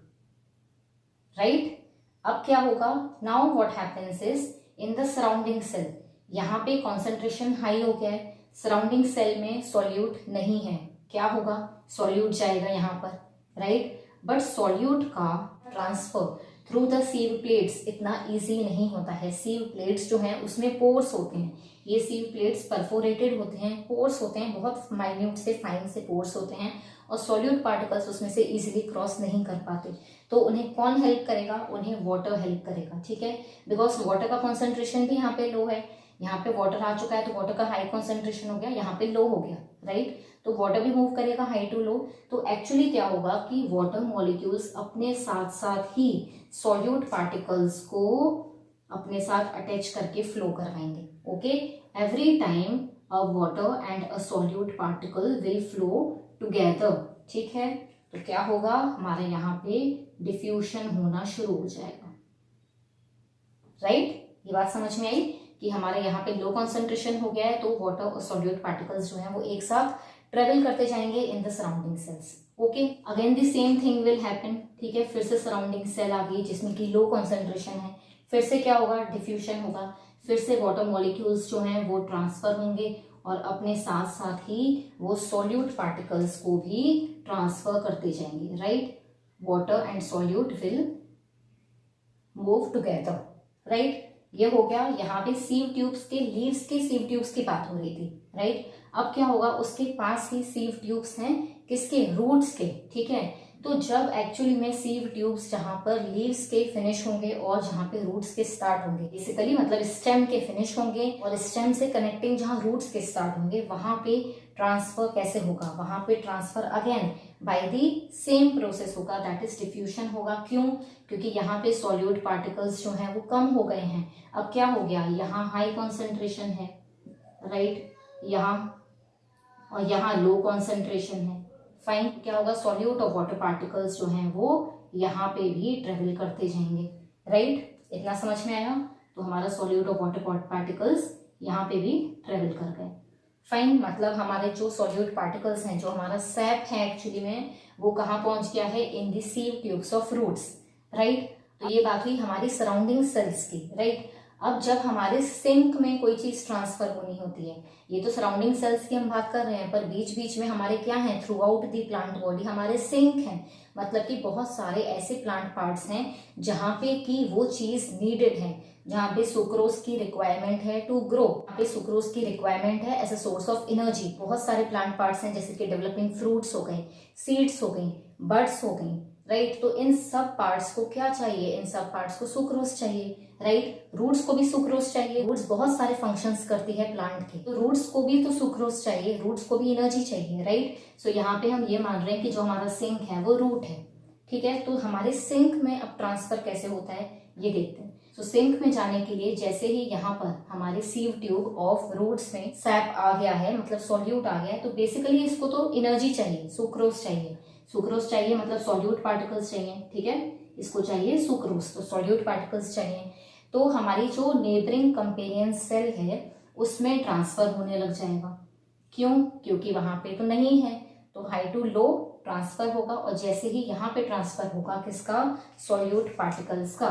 राइट। अब क्या होगा, now what happens is in the surrounding cell, यहाँ पे कॉन्सेंट्रेशन हाई हो गया है, सराउंडिंग सेल में सॉल्यूट नहीं है, क्या होगा, सॉल्यूट जाएगा यहाँ पर, राइट। बट सॉल्यूट का ट्रांसफर थ्रू द सीव प्लेट्स इतना इजी नहीं होता है। सीव प्लेट्स जो हैं उसमें पोर्स होते हैं, ये सीव प्लेट्स परफोरेटेड होते हैं, पोर्स होते हैं, बहुत माइन्यूट से फाइन से पोर्स होते हैं, और सॉल्यूट पार्टिकल्स उसमें से इजीली क्रॉस नहीं कर पाते। तो उन्हें कौन हेल्प करेगा, उन्हें वाटर हेल्प करेगा, ठीक है। बिकॉज वाटर का कॉन्सेंट्रेशन भी यहाँ पे लो है, यहाँ पे वाटर आ चुका है तो वाटर का हाई कॉन्सेंट्रेशन हो गया, यहाँ पे लो हो गया, राइट। तो वाटर भी मूव करेगा हाई टू लो। तो एक्चुअली क्या होगा कि वाटर मॉलिक्यूल्स अपने साथ साथ ही सॉल्यूट पार्टिकल्स को अपने साथ अटैच करके फ्लो करवाएंगे, okay. Every time a water and a solute particle will flow together, ठीक है। तो क्या होगा, हमारे यहाँ पे डिफ्यूशन होना शुरू हो जाएगा, राइट। ये बात समझ में आई कि हमारे यहाँ पे लो कॉन्सेंट्रेशन हो गया है, तो वाटर और सॉल्यूट पार्टिकल्स जो है वो एक साथ ट्रेवल करते जाएंगे इन the surrounding sales, okay. Again the same thing will happen, ठीक है। फिर से सराउंडिंग सेल आ गई जिसमें कि लो कॉन्सेंट्रेशन है, फिर से क्या होगा, डिफ्यूशन होगा, फिर से वाटर मॉलिक्यूल्स जो हैं वो ट्रांसफर होंगे और अपने साथ साथ ही वो सॉल्यूट पार्टिकल्स को भी ट्रांसफर करते जाएंगे, right. Water and solute will move together, right. ये हो गया, यहाँ पे सीव ट्यूब्स के, लीव्स के सीव ट्यूब्स की बात हो रही थी, राइट। अब क्या होगा, उसके पास ही सीव ट्यूब्स हैं, किसके, रूट्स के, ठीक है। तो जब एक्चुअली में सीव ट्यूब्स जहां पर लीव्स के फिनिश होंगे और जहां पे रूट्स के स्टार्ट होंगे, बेसिकली मतलब स्टेम के फिनिश होंगे और स्टेम से कनेक्टिंग जहां रूट्स के स्टार्ट होंगे, वहां पे ट्रांसफर कैसे होगा, वहां पे transfer again by the same process होगा, दैट इज डिफ्यूशन होगा। क्यों, क्योंकि यहाँ पे सॉल्यूट पार्टिकल्स जो हैं वो कम हो गए हैं। अब क्या हो गया, यहाँ हाई कॉन्सेंट्रेशन है, राइट, यहाँ और यहाँ लो कॉन्सेंट्रेशन है, फाइन। क्या होगा, सॉल्यूट और वाटर पार्टिकल्स जो हैं वो यहाँ पे भी ट्रेवल करते जाएंगे, राइट। इतना समझ में आया। तो हमारा सॉल्यूट और वाटर पार्टिकल्स यहाँ पे भी ट्रेवल कर गए, फाइन। मतलब हमारे जो सॉल्यूट पार्टिकल्स हैं, जो हमारा सैप है एक्चुअली में, वो कहाँ पहुंच गया है, in the sieve tubes of roots, right. तो ये बात हुई हमारी सराउंडिंग सेल्स की, राइट। अब जब हमारे सिंक में कोई चीज ट्रांसफर होनी होती है, ये तो सराउंडिंग सेल्स की हम बात कर रहे हैं, पर बीच बीच में हमारे क्या है, through out the plant body हमारे सिंक हैं। मतलब कि बहुत सारे ऐसे प्लांट पार्ट्स हैं जहाँ पे कि वो चीज नीडेड है, जहाँ पे सुक्रोज की रिक्वायरमेंट है टू ग्रो, यहाँ पे सुक्रोज की रिक्वायरमेंट है as a source of energy. बहुत सारे प्लांट पार्ट्स हैं जैसे कि डेवलपिंग फ्रूट्स हो गए, सीड्स हो गई, बर्ड्स हो गई, राइट। तो इन सब पार्ट्स को क्या चाहिए, इन सब पार्ट्स को सुक्रोज चाहिए, राइट। रूट्स को भी सुक्रोज चाहिए, रूट्स बहुत सारे फंक्शंस करती है प्लांट के, तो रूट्स को भी तो सुक्रोज चाहिए, रूट्स को भी एनर्जी चाहिए, राइट। सो यहाँ पे हम ये मान रहे हैं कि जो हमारा सिंक है वो रूट है, ठीक है। तो हमारे सिंक में अब ट्रांसफर कैसे होता है ये देखते हैं। तो सिंक में जाने के लिए जैसे ही यहाँ पर हमारे सीव ट्यूब ऑफ रूट्स में सैप आ गया है, मतलब सॉल्यूट आ गया है, तो बेसिकली इसको तो एनर्जी चाहिए, सुक्रोज चाहिए, सुक्रोज चाहिए मतलब सॉल्यूट पार्टिकल्स चाहिए, ठीक है। इसको चाहिए सुक्रोज, तो सॉल्यूट पार्टिकल्स चाहिए। तो हमारी जो नेबरिंग कंपेनियन सेल है उसमें ट्रांसफर होने लग जाएगा। क्यों, क्योंकि वहां पे तो नहीं है, तो हाई टू लो ट्रांसफर होगा, और जैसे ही यहाँ पे ट्रांसफर होगा किसका, सॉल्यूट पार्टिकल्स का,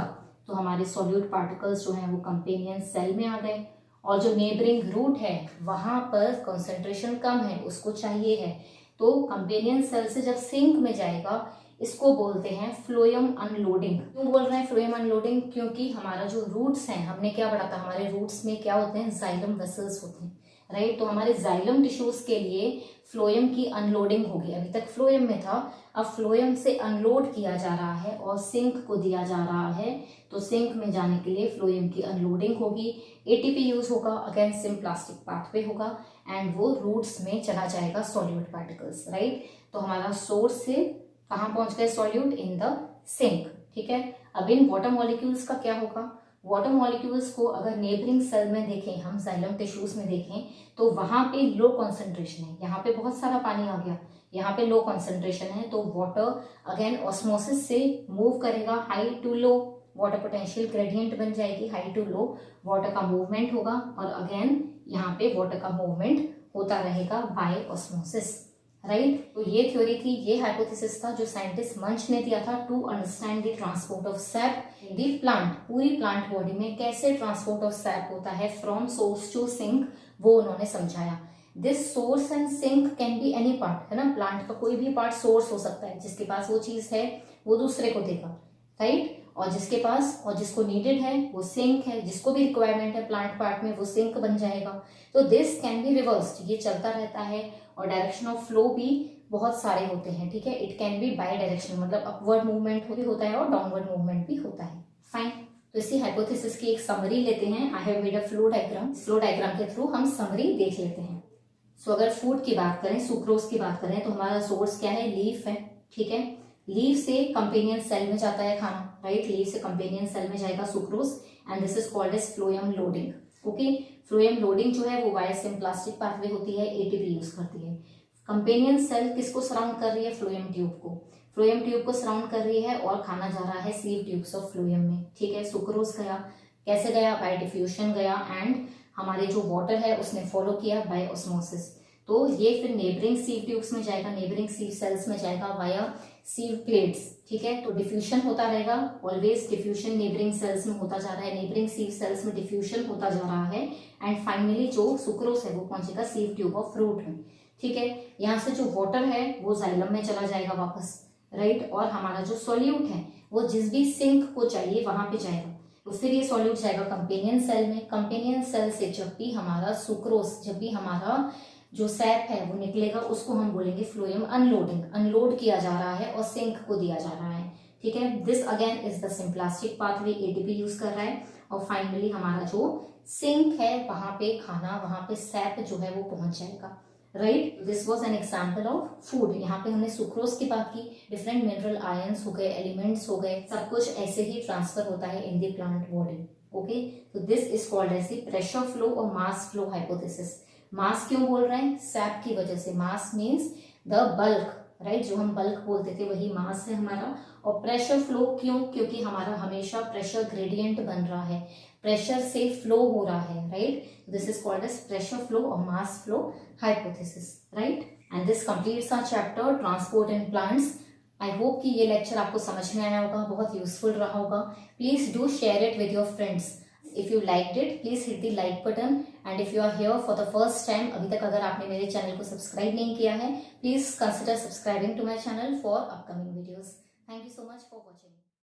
तो हमारे सॉल्यूट पार्टिकल्स जो है वो कंपेनियन सेल में आ गए। और जो नेबरिंग रूट है वहां पर कॉन्सेंट्रेशन कम है, उसको चाहिए है, तो कंपेनियन सेल से जब सिंक में जाएगा, इसको बोलते हैं फ्लोएम अनलोडिंग। क्यों बोल रहे हैं फ्लोएम अनलोडिंग, क्योंकि हमारा जो रूट्स हैं, हमने क्या पढ़ा था, हमारे रूट्स में क्या होते हैं, जाइलम वेसल्स होते हैं, राइट। तो हमारे जाइलम टिश्यूज के लिए फ्लोएम की अनलोडिंग होगी। अभी तक फ्लोएम में था, अब फ्लोएम से अनलोड किया जा रहा है और सिंक को दिया जा रहा है। तो सिंक में जाने के लिए फ्लोएम की अनलोडिंग होगी, एटीपी यूज होगा, अगेन सिम्प्लास्टिक पाथवे होगा एंड वो रूट्स में चला जाएगा सॉल्यूट पार्टिकल्स, राइट। तो हमारा सोर्स से कहाँ पहुंच गए सॉल्यूट, इन द सिंक, ठीक है। अब इन वाटर मॉलिक्यूल्स का क्या होगा, वाटर मॉलिक्यूल्स को अगर नेबरिंग सेल में देखें, हम जाइलम टिश्यूज में देखें तो वहां पे लो कॉन्सेंट्रेशन है, यहाँ पे बहुत सारा पानी आ गया, यहाँ पे लो कॉन्सेंट्रेशन है। तो वाटर अगेन ऑस्मोसिस से मूव करेगा high to low, water potential gradient बन जाएगी, हाई टू लो वाटर का मूवमेंट होगा और अगेन यहाँ पे वाटर का मूवमेंट होता रहेगा बाय ऑस्मोसिस, राइट। तो ये थ्योरी थी, ये हाइपोथेसिस था जो साइंटिस्ट मंच ने दिया था to understand the transport of sap in the plant. पूरी प्लांट बॉडी में कैसे ट्रांसपोर्ट ऑफ सैप होता है फ्रॉम सोर्स टू सिंक, वो उन्होंने समझाया। This source and sink can be any part, है ना, प्लांट का कोई भी पार्ट सोर्स हो सकता है, जिसके पास वो चीज है वो दूसरे को देगा, राइट। और जिसके पास और जिसको नीडेड है वो सिंक है, जिसको भी रिक्वायरमेंट है प्लांट पार्ट में वो सिंक बन जाएगा। तो दिस कैन बी रिवर्स्ड, ये चलता रहता है और डायरेक्शन ऑफ फ्लो भी बहुत सारे होते हैं, ठीक है। It can be bidirection, मतलब अपवर्ड मूवमेंट भी होता है और डाउनवर्ड मूवमेंट भी होता है, फाइन। तो इसी हाइपोथेसिस की एक समरी लेते हैं। I have made a flow diagram, flow diagram के थ्रू हम समरी देख लेते हैं। सो अगर फूड की बात करें, सुक्रोज की बात करें, तो हमारा सोर्स क्या है, लीफ है, ठीक है। लीफ से कंपेनियन सेल में जाता है खाना, राइट। लीफ से कंपेनियन सेल में जाएगा sucrose and this is called as phloem loading, okay. Phloem loading जो है वो वाया सिम्प्लास्टिक पाथवे होती है, एटीपी यूज करती है। कंपेनियन सेल किसको सराउंड कर रही है, फ्लोएम ट्यूब को, फ्लोएम ट्यूब को सराउंड कर रही है और खाना जा रहा है सीव ट्यूब्स ऑफ फ्लोएम में, ठीक है। सुक्रोज गया, कैसे गया, बाय डिफ्यूशन गया एंड हमारे जो वाटर है उसने फॉलो किया बाय ऑस्मोसिस। तो ये फिर नेबरिंग सीव ट्यूब्स में जाएगा, नेबरिंग सीव सेल्स में जाएगा वाया सीव प्लेट्स, ठीक है। तो डिफ्यूशन होता रहेगा, ऑलवेज डिफ्यूशन नेबरिंग सेल्स में होता जा रहा है, नेबरिंग सीव सेल्स में डिफ्यूशन होता जा रहा है एंड फाइनली जो सुक्रोज है वो पहुंचेगा सीव ट्यूब ऑफ फ्रूट में, ठीक है। यहाँ से जो वाटर है वो जाइलम में चला जाएगा वापस, राइट। और हमारा जो सॉल्यूट है वो जिस भी सिंक को चाहिए वहां पे जाएगा, तो फिर ये सॉल्यूट जाएगा कंपेनियन सेल में। कंपेनियन सेल से जब भी हमारा सुक्रोज, जब भी हमारा जो सैप है वो निकलेगा, उसको हम बोलेंगे फ्लोएम अनलोडिंग, अनलोड किया जा रहा है और सिंक को दिया जा रहा है, ठीक है। This again is the symplastic pathway, ATP use कर रहा है और फाइनली हमारा जो सिंक है वहां पे खाना, वहां पे सैप जो है वो पहुंच जाएगा, right. This was an example of food. यहाँ पे हमने सुक्रोज की बात की, डिफरेंट मिनरल आयंस हो गए, एलिमेंट्स हो गए, सब कुछ ऐसे ही ट्रांसफर होता है in the plant body, okay. तो this is called as the pressure flow और मास फ्लो हाइपोथेसिस। मास क्यों बोल रहे हैं, सैप की वजह से। Mass means the bulk, right, जो हम बल्क बोलते थे वही मास है हमारा। और प्रेशर फ्लो क्यों, क्योंकि हमारा हमेशा प्रेशर ग्रेडियंट बन रहा है, प्रेशर से फ्लो हो रहा है, right. This is called as pressure flow और mass flow hypothesis, right. And this completes our chapter transport in plants. I hope कि ये लेक्चर आपको समझ में आया होगा, बहुत यूजफुल रहा होगा। Please do share it with your friends. If you liked it, please hit the like button and if you are here for the first time, अभी तक अगर आपने मेरे चैनल को सब्सक्राइब नहीं किया है, please consider subscribing to my channel for upcoming videos. Thank you so much for watching.